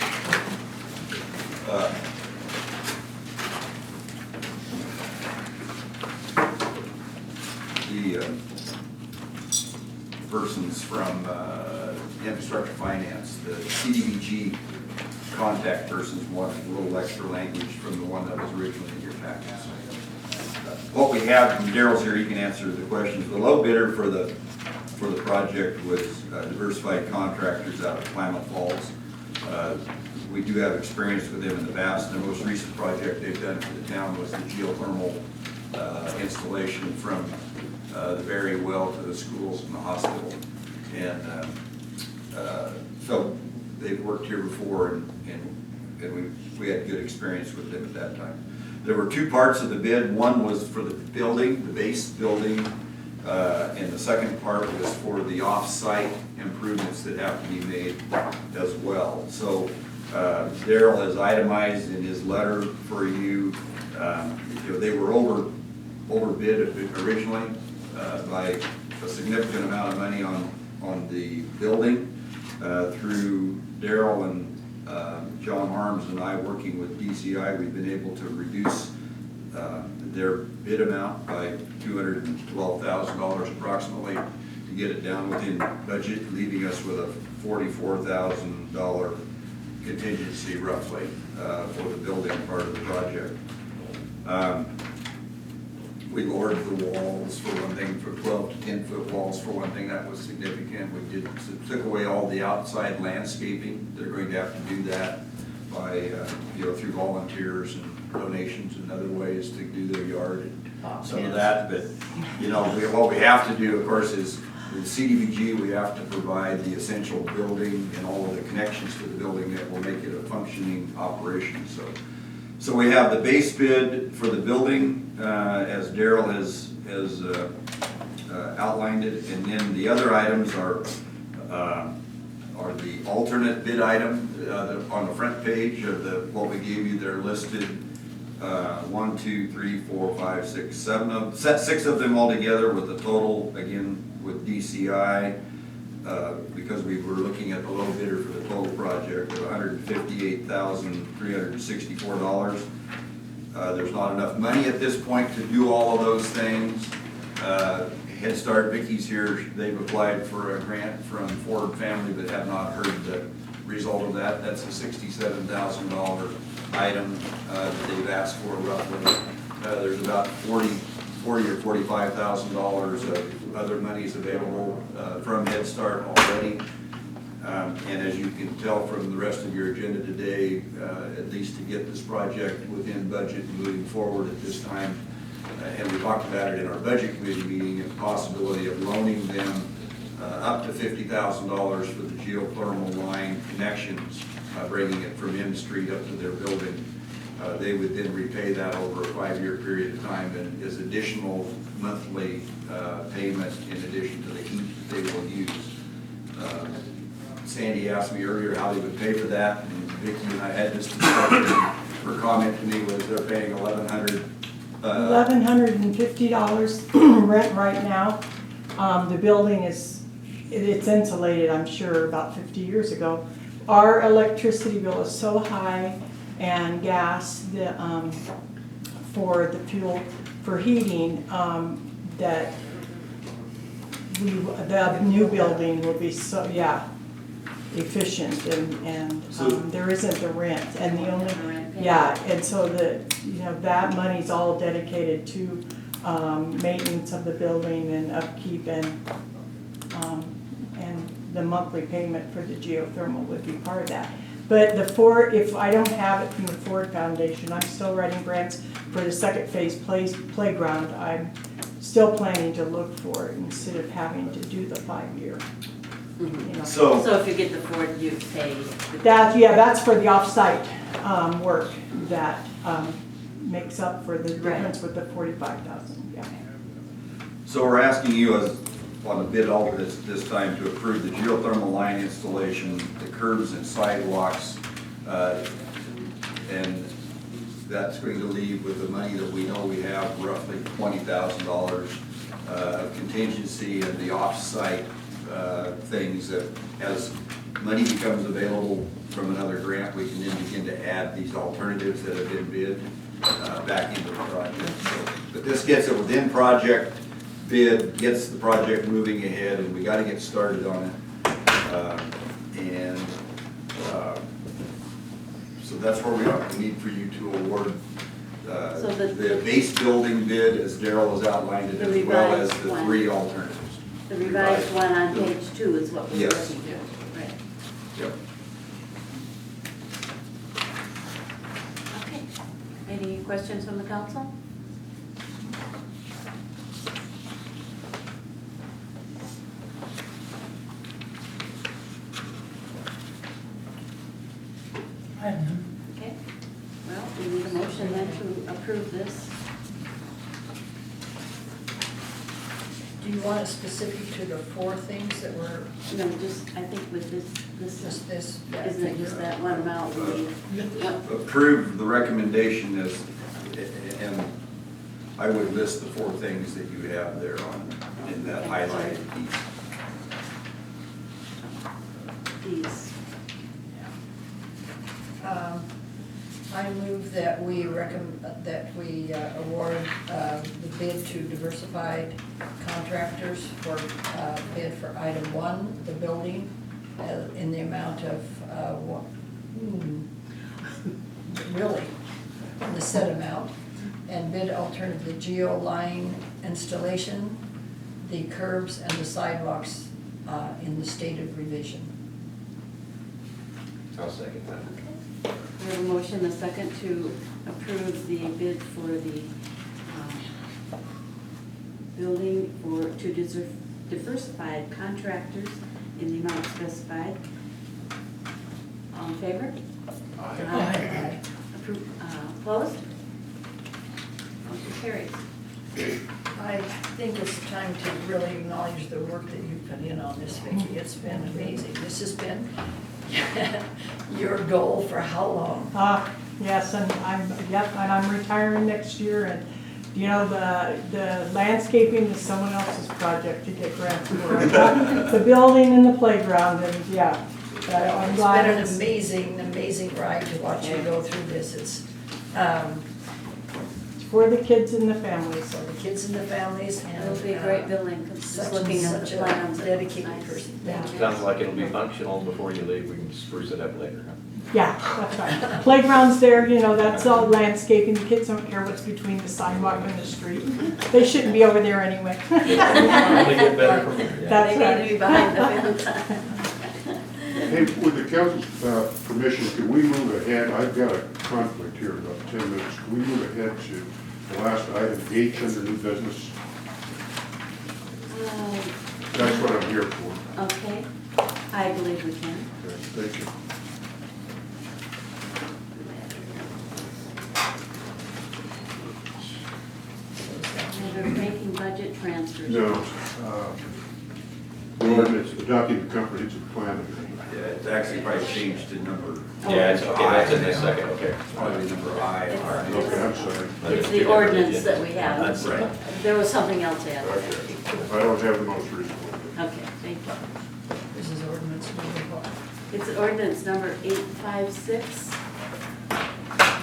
S4: The persons from infrastructure finance, the CDBG contact persons wanted a little extra language from the one that was originally in your package. What we have from Daryl's here, he can answer the questions. The low bidder for the project was Diversified Contractors out of Klamath Falls. We do have experience with them in the past. The most recent project they've done for the town was the geothermal installation from the Berry well to the schools and the hospital. And so they've worked here before, and we had good experience with them at that time. There were 2 parts of the bid. One was for the building, the base building, and and the second part was for the off-site improvements that have to be made as well. So Daryl has itemized in his letter for you, they were overbid originally by a significant amount of money on the building. Through Daryl and John Harms and I working with DCI, we've been able to reduce their bid amount by $212,000 approximately to get it down within budget, leaving us with a $44,000 contingency roughly for the building part of the project. We lowered the walls for one thing, for 12 to 10 foot walls for one thing. That was significant. We took away all the outside landscaping. They're going to have to do that by, through volunteers and donations and other ways to do their yard and some of that. But, what we have to do, of course, is with CDBG, we have to provide the essential building and all of the connections to the building that will make it a functioning operation. So we have the base bid for the building, as Daryl has outlined it, and then the other items are the alternate bid item on the front page of what we gave you. They're listed 1, 2, 3, 4, 5, 6, 7 six of them all together with the total, again, with DCI, because we were looking at the low bidder for the total project of $158,364. There's not enough money at this point to do all of those things. Head Start, Vicky's here, they've applied for a grant from Ford Family but have not heard the result of that. That's a $67,000 item that they've asked for roughly. There's about $40,000 or $45,000 of other monies available from Head Start already. And as you can tell from the rest of your agenda today, at least to get this project within budget and moving forward at this time, and we talked about it in our budget committee meeting, and the possibility of loaning them up to $50,000 for the geothermal line connections, bringing it from M Street up to their building. They would then repay that over a 5-year period of time and as additional monthly payment in addition to the heat that they will use. Sandy asked me earlier how they would pay for that, and Vicki and I had this discussion. Her comment to me was they're paying
S10: $1,150 rent right now. The building it's insulated, I'm sure, about 50 years ago. Our electricity bill is so high, and gas for the fuel for heating, that the new building will be so, efficient, and there isn't the rent, and the only, and so that money's all dedicated to maintenance of the building and upkeep, and the monthly payment for the geothermal would be part of that. But if I don't have it from the Ford Foundation, I'm still writing grants for the second phase playground. I'm still planning to look for it instead of having to do the 5-year.
S1: So if you get the Ford, you pay.
S10: That's for the off-site work that makes up for the difference with the $45,000. Yeah.
S4: So we're asking you on the bid alternates this time to approve the geothermal line installation, the curbs and sidewalks, and that's going to leave with the money that we know we have, roughly $20,000 of contingency and the off-site things that as money becomes available from another grant, we can then begin to add these alternatives that have been bid back into the project. But this gets it within project bid, gets the project moving ahead, and we got to get started on it. So that's where we are. We need for you to award the base building bid, as Daryl has outlined it, as well as the 3 alternatives.
S1: The revised one on page 2 is what we're
S4: Yes.
S1: looking at. Right.
S4: Yep.
S1: Okay. Any questions from the council?
S2: I have none.
S1: Okay. Well, we need a motion then to approve this. Do
S5: Do you want it specific to the 4 things that were,
S1: No, just, I think with this,
S5: just this? that
S1: isn't it just that one amount we need?
S4: Approve the recommendation as, and I would list the 4 things that you have there on, in that highlighted piece.
S1: These.
S5: I move that we award the bid to diversified contractors for bid for item 1, the building, in the amount of, really, the set amount, and bid alternative, the geo line installation, the curbs and the sidewalks in the state of revision.
S3: I'll second that.
S1: We have a motion, a second, to approve the bid for the building to diversified contractors in the amount specified. All in favor?
S5: Aye.
S1: Opposed? Motion carries.
S5: I think it's time to really acknowledge the work that you put in on this, Vicki. It's been amazing. This has been your goal for how long?
S10: Yes, and I'm retiring next year, and, you know, the landscaping is someone else's project to get grants for. The building and the playground, and, yeah. I'm glad
S5: It's been an amazing ride to watch you go through this. It's,
S10: for the kids and the families.
S5: for the kids and the families and.
S1: It'll be a great building, just
S5: Such
S1: looking at
S5: such
S1: the
S5: a
S1: plans. it looks
S5: dedicated
S1: nice.
S5: person.
S1: Yeah.
S5: Thank you.
S3: Sounds like it'll be functional before you leave, we can spruce it up later, huh?
S10: Yeah, that's right. Playground's there, you know, that's all landscaping. The kids don't care what's between the sidewalk and the street. They shouldn't be over there anyway.
S3: Only get better from there, yeah.
S10: That's
S1: They
S10: right.
S1: need to be behind the fence.
S11: Hey, with the council's permission, can we move ahead? I've got a conflict here in about 10 minutes. Can we move ahead to the last item, H under new business? That's what I'm here for.
S1: Okay, I believe we can.
S11: Okay, thank you.
S1: We're making budget transfers.
S11: No, the ordinance adopting the comprehensive plan amendment.
S4: Yeah, it's actually probably changed to number.
S3: Yeah, it's, okay, that's in this second, okay.
S4: Probably number I.
S11: Okay, I'm sorry.
S1: It's the ordinance that we have.
S3: That's right.
S1: There was something else added.
S11: Okay, I don't have the most recent one.
S1: Okay, thank you.
S5: This is ordinance number what?
S1: It's ordinance number 856.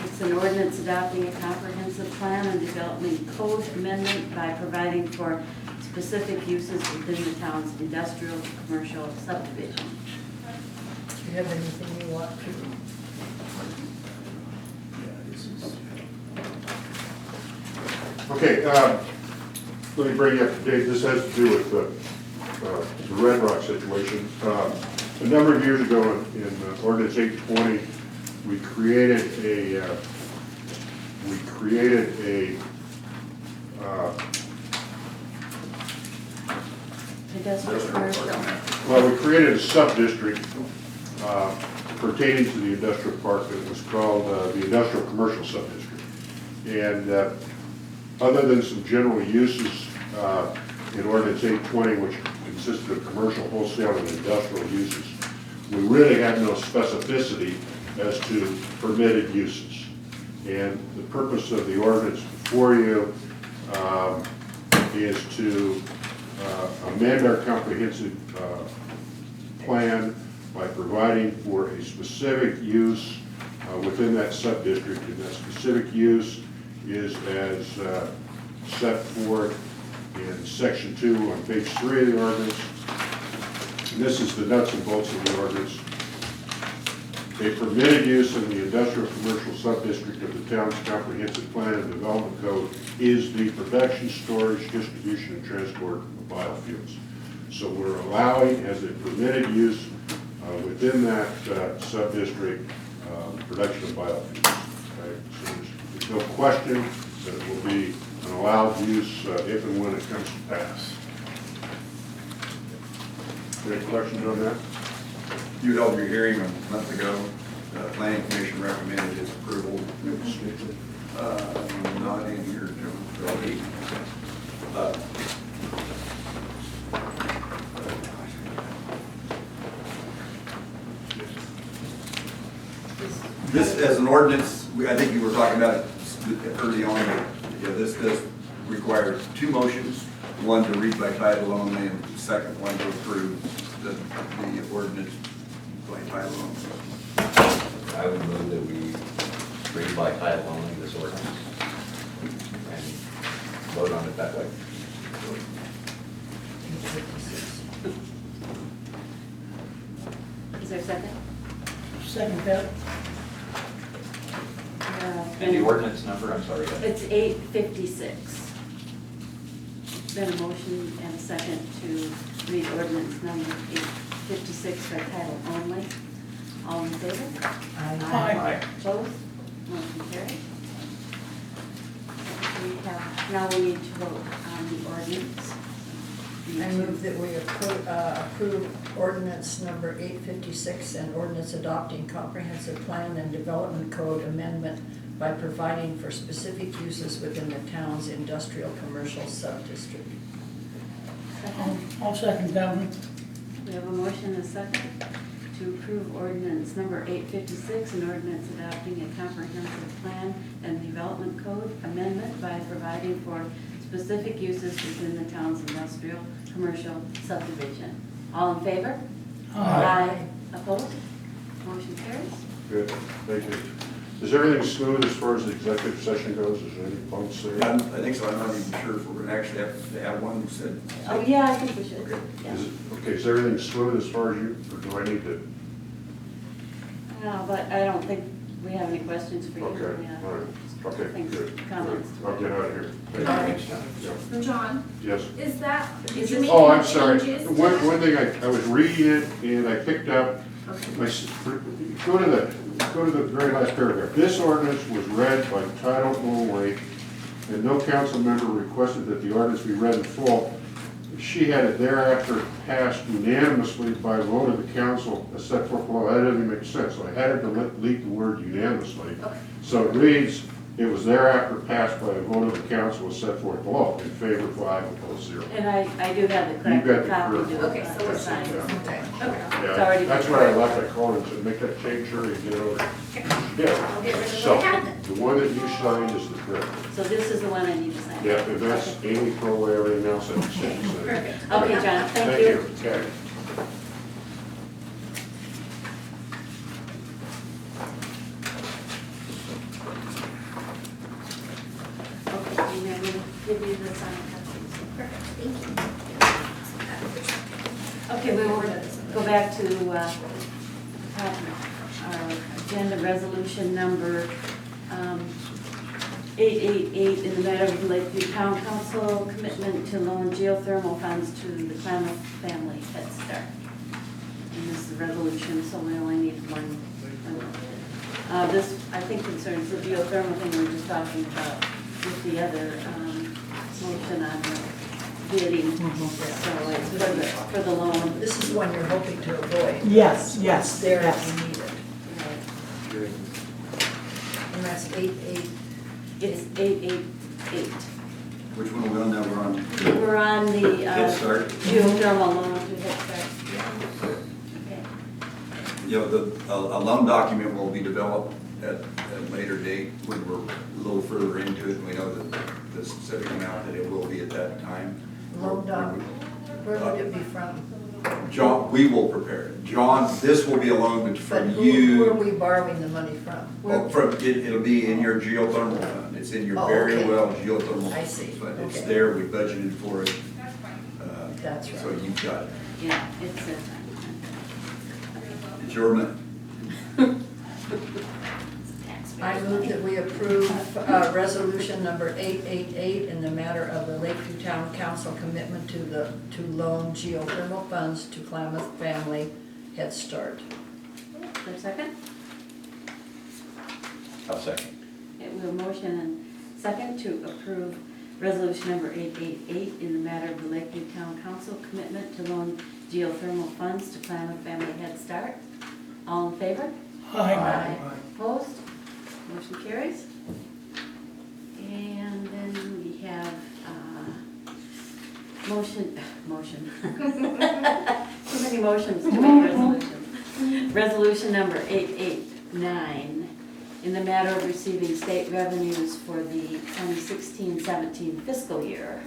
S1: It's an ordinance adopting a comprehensive plan and development code amendment by providing for specific uses within the town's industrial commercial subdivision.
S5: Do you have anything you want to?
S11: Okay, let me bring you up to date. This has to do with the Red Rock situation. A number of years ago in ordinance 820, we created a
S1: Industrial commercial.
S11: well, we created a sub-district pertaining to the industrial park that was called the industrial commercial sub-district. And other than some general uses in ordinance 820, which consisted of commercial, wholesale, and industrial uses, we really had no specificity as to permitted uses. And the purpose of the ordinance before you is to amend our comprehensive plan by providing for a specific use within that sub-district, and that specific use is as set forth in section 2 on page 3 of the ordinance. And this is the nuts and bolts of the ordinance. A permitted use in the industrial commercial sub-district of the town's comprehensive plan and development code is the production, storage, distribution, and transport of biofuels. So we're allowing as a permitted use within that sub-district production of biofuels. Okay? So there's no question that it will be an allowed use if and when it comes to pass. Any questions on that?
S4: You held your hearing a month ago. The planning commission recommended its approval. Not in here, Joe. This, as an ordinance, I think you were talking about it early on, yeah, this does require two motions, one to read by title only, and the second one to approve the ordinance by title only.
S3: I would move that we read by title only this ordinance and vote on it that way.
S1: Is there a second?
S2: Second that.
S3: And the ordinance number, I'm sorry.
S1: It's 856. Then a motion and a second to read ordinance number 856 by title only. All in favor?
S2: Aye.
S1: Opposed? Motion carried. Now we need to vote on the ordinance.
S5: I move that we approve ordinance number 856 and ordinance adopting comprehensive plan and development code amendment by providing for specific uses within the town's industrial commercial sub-district.
S2: I'll second that one.
S1: We have a motion and a second to approve ordinance number 856, an ordinance adopting a comprehensive plan and development code amendment by providing for specific uses within the town's industrial commercial subdivision. All in favor?
S2: Aye.
S1: Opposed? Motion carries.
S11: Good, thank you. Is everything smooth as far as the executive session goes? Is there any bumps there?
S4: I think so, I'm not even sure if we're gonna actually have to have one, who said.
S1: Oh, yeah, I think we should.
S4: Okay.
S1: Yeah.
S11: Okay, is everything smooth as far as you, or do I need to?
S1: No, but I don't think we have any questions for you.
S11: Okay,
S1: Yeah.
S11: all right, okay,
S1: Thanks,
S11: good.
S1: comments.
S11: Good. I'll get out of here.
S3: Thanks, John.
S11: Yeah.
S12: John,
S11: Yes.
S12: is that, did
S1: Is
S12: you
S1: this-
S12: make
S11: Oh,
S12: any
S11: I'm sorry.
S12: changes to
S11: One
S12: that?
S11: thing, I was reading it and I picked up, go to the very last paragraph. This ordinance was read by title only, and no council member requested that the ordinance be read in full. She had it thereafter passed unanimously by vote of the council as set forth below. That doesn't make sense, so I had to delete the word unanimously. So it reads, it was thereafter passed by a vote of the council as set forth below, in favor 5, opposed 0.
S1: And I do have the
S11: You
S1: correct
S11: got the
S1: copy
S11: correct
S1: to
S11: one.
S12: Okay, so it's
S1: sign.
S11: Yeah.
S5: Okay.
S1: It's
S11: Yeah,
S1: already
S11: that's
S1: been
S11: what I
S1: corrected.
S11: left, I called and said, make that change, sure, and get it over.
S12: I'll
S11: Yeah,
S12: get rid of
S11: so,
S12: what I had then.
S11: the one that you signed is the correct.
S1: So this is the one I need to sign?
S11: Yeah, and that's Amy throw away everything else that you said.
S12: Perfect.
S1: Okay, John, thank you.
S11: Okay.
S1: Okay, and I'm gonna give you the signed copies.
S12: Perfect, thank you.
S1: Okay, we will go back to our agenda resolution number 888 in the matter of Lakeview Town Council commitment to loan geothermal funds to the Klamath Family Head Start. And this is a resolution, so we only need one. This, I think, concerns the geothermal thing we were just talking about with the other motion on the bidding. So it's for the loan.
S5: This is one you're hoping to avoid.
S10: Yes,
S5: It's
S10: yes,
S5: there
S10: yes.
S5: if you need it. And that's 88.
S1: It's 888.
S4: Which one are we on now? We're on
S1: We're on the
S4: Head Start.
S1: geothermal loan to Head Start. Okay.
S4: You know, a loan document will be developed at a later date when we're a little further into it and we know the specific amount that it will be at that time.
S5: Loan doc, where would it be from?
S4: John, we will prepare it. John, this will be a loan
S5: But
S4: from
S5: who are
S4: you.
S5: we borrowing the money from?
S4: Well, it'll be in your geothermal fund. It's in your
S5: Oh,
S4: very
S5: okay.
S4: well geothermal.
S5: I see.
S4: Fund. It's
S5: Okay.
S4: there, we budgeted for it.
S5: That's right.
S4: So you've got it.
S1: Yeah, it's
S4: It's your money.
S5: I move that we approve resolution number 888 in the matter of the Lakeview Town Council commitment to loan geothermal funds to Klamath Family Head Start.
S1: Is there a second?
S3: I'll second.
S1: Okay, we have a motion and second to approve resolution number 888 in the matter of the Lakeview Town Council commitment to loan geothermal funds to Klamath Family Head Start. All in favor?
S2: Aye.
S1: Opposed? Motion carries. And then we have motion. Too many motions to make resolutions. Resolution number 889 in the matter of receiving state revenues for the 2016-17 fiscal year.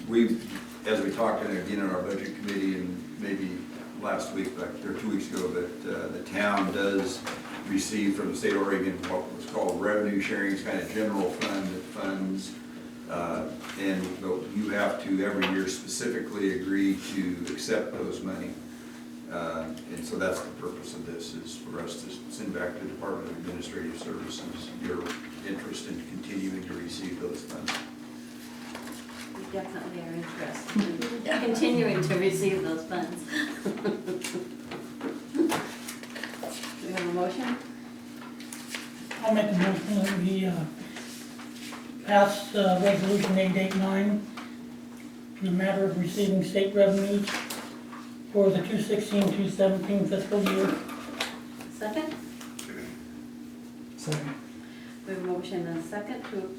S4: We, as we talked again in our budget committee and maybe last week, or 2 weeks ago, but the town does receive from the state of Oregon what was called revenue sharing, it's kind of general fund funds. But you have to every year specifically agree to accept those money. And so that's the purpose of this, is for us to send back to the Department of Administrative Services your interest in continuing to receive those funds.
S1: We definitely are interested in continuing to receive those funds. Do we have a motion?
S2: I'll make a motion that we pass resolution 889 in the matter of receiving state revenues for the 2016-2017 fiscal year.
S1: Second?
S6: Second.
S1: We have a motion and a second to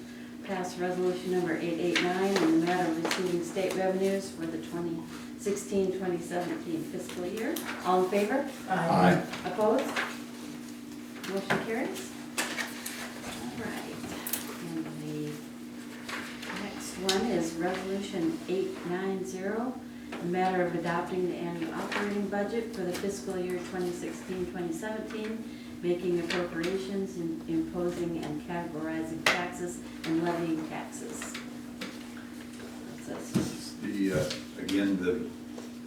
S1: pass resolution number 889 in the matter of receiving state revenues for the 2016-2017 fiscal year. All in favor?
S5: Aye.
S1: Opposed? Motion carries. All right. And the next one is resolution 890, the matter of adopting the annual operating budget for the fiscal year 2016-2017, making appropriations, and imposing and categorizing taxes and levying taxes. That's us.
S4: Again, the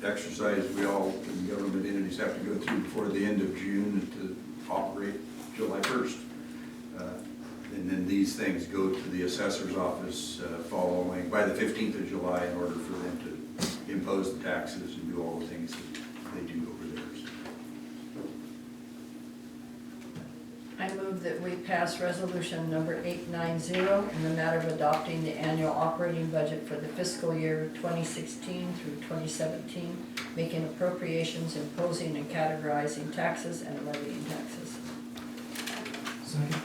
S4: exercise we all, in government entities, have to go through before the end of June to operate July 1st. And then these things go to the assessor's office following, by the 15th of July, in order for them to impose the taxes and do all the things that they do over there.
S5: I move that we pass resolution number 890 in the matter of adopting the annual operating budget for the fiscal year 2016 through 2017, making appropriations, imposing and categorizing taxes and levying taxes.
S6: Second.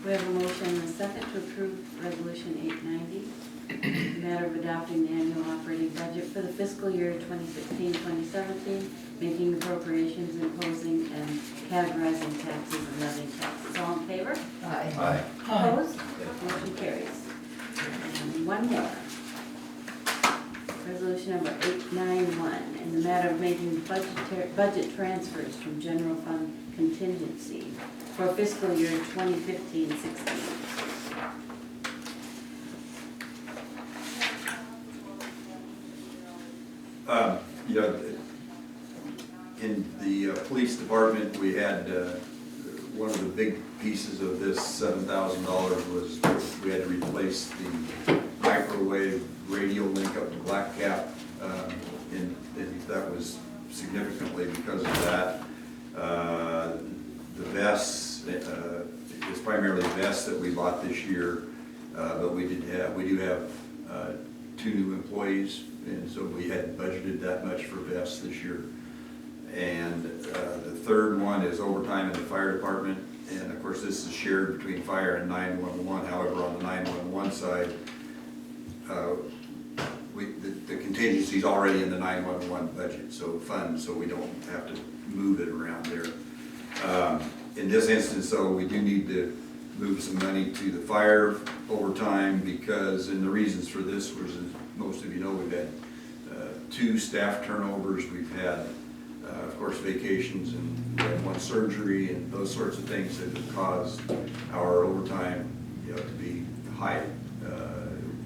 S1: We have a motion and a second to approve resolution 890, the matter of adopting the annual operating budget for the fiscal year 2016-2017, making appropriations, imposing and categorizing taxes and levying taxes. All in favor?
S5: Aye.
S3: Aye.
S1: Opposed? Motion carries. And one more. Resolution number 891, in the matter of making budget transfers from general fund contingency for fiscal year 2015-16.
S4: In the police department, we had, one of the big pieces of this $7,000 was we had to replace the microwave radio link up to Black Cap, and that was significantly because of that. The vests, it's primarily vests that we bought this year, but we do have 2 new employees, and so we hadn't budgeted that much for vests this year. And the third one is overtime in the fire department, and of course this is shared between fire and 911. However, on the 911 side, the contingency is already in the 911 budget, so we don't have to move it around there. In this instance, though, we do need to move some money to the fire overtime, because, and the reasons for this was, as most of you know, we've had 2 staff turnovers, we've had, of course, vacations, and we had 1 surgery, and those sorts of things that have caused our overtime, to be high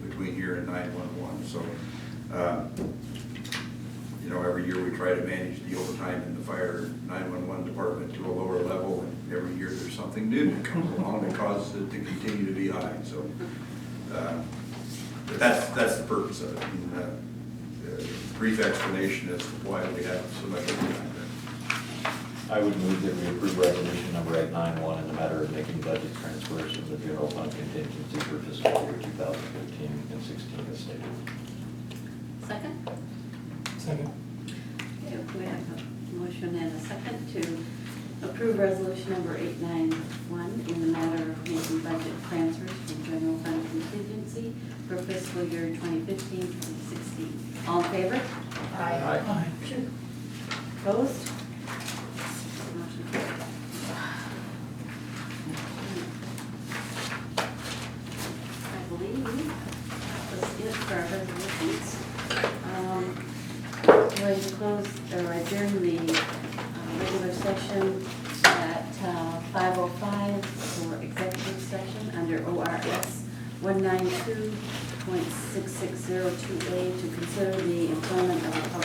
S4: between here and 911. So, every year we try to manage the overtime in the fire 911 department to a lower level, and every year there's something new that comes along that causes it to continue to be high. So, but that's the purpose of it. And, brief explanation as to why we have so much overtime there.
S3: I would move that we approve resolution number 891 in the matter of making budget transfers from the general fund contingency for fiscal year 2015 and 16 as stated.
S1: Second?
S6: Second.
S1: Okay, we have a motion and a second to approve resolution number 891 in the matter of making budget transfers from general fund contingency for fiscal year 2015-2016. All in favor?
S5: Aye.
S2: Aye.
S1: Opposed? Motion carries. going to close or adjourn the regular session at 5:05 for executive session under ORS 192.6602A to consider the employment of a public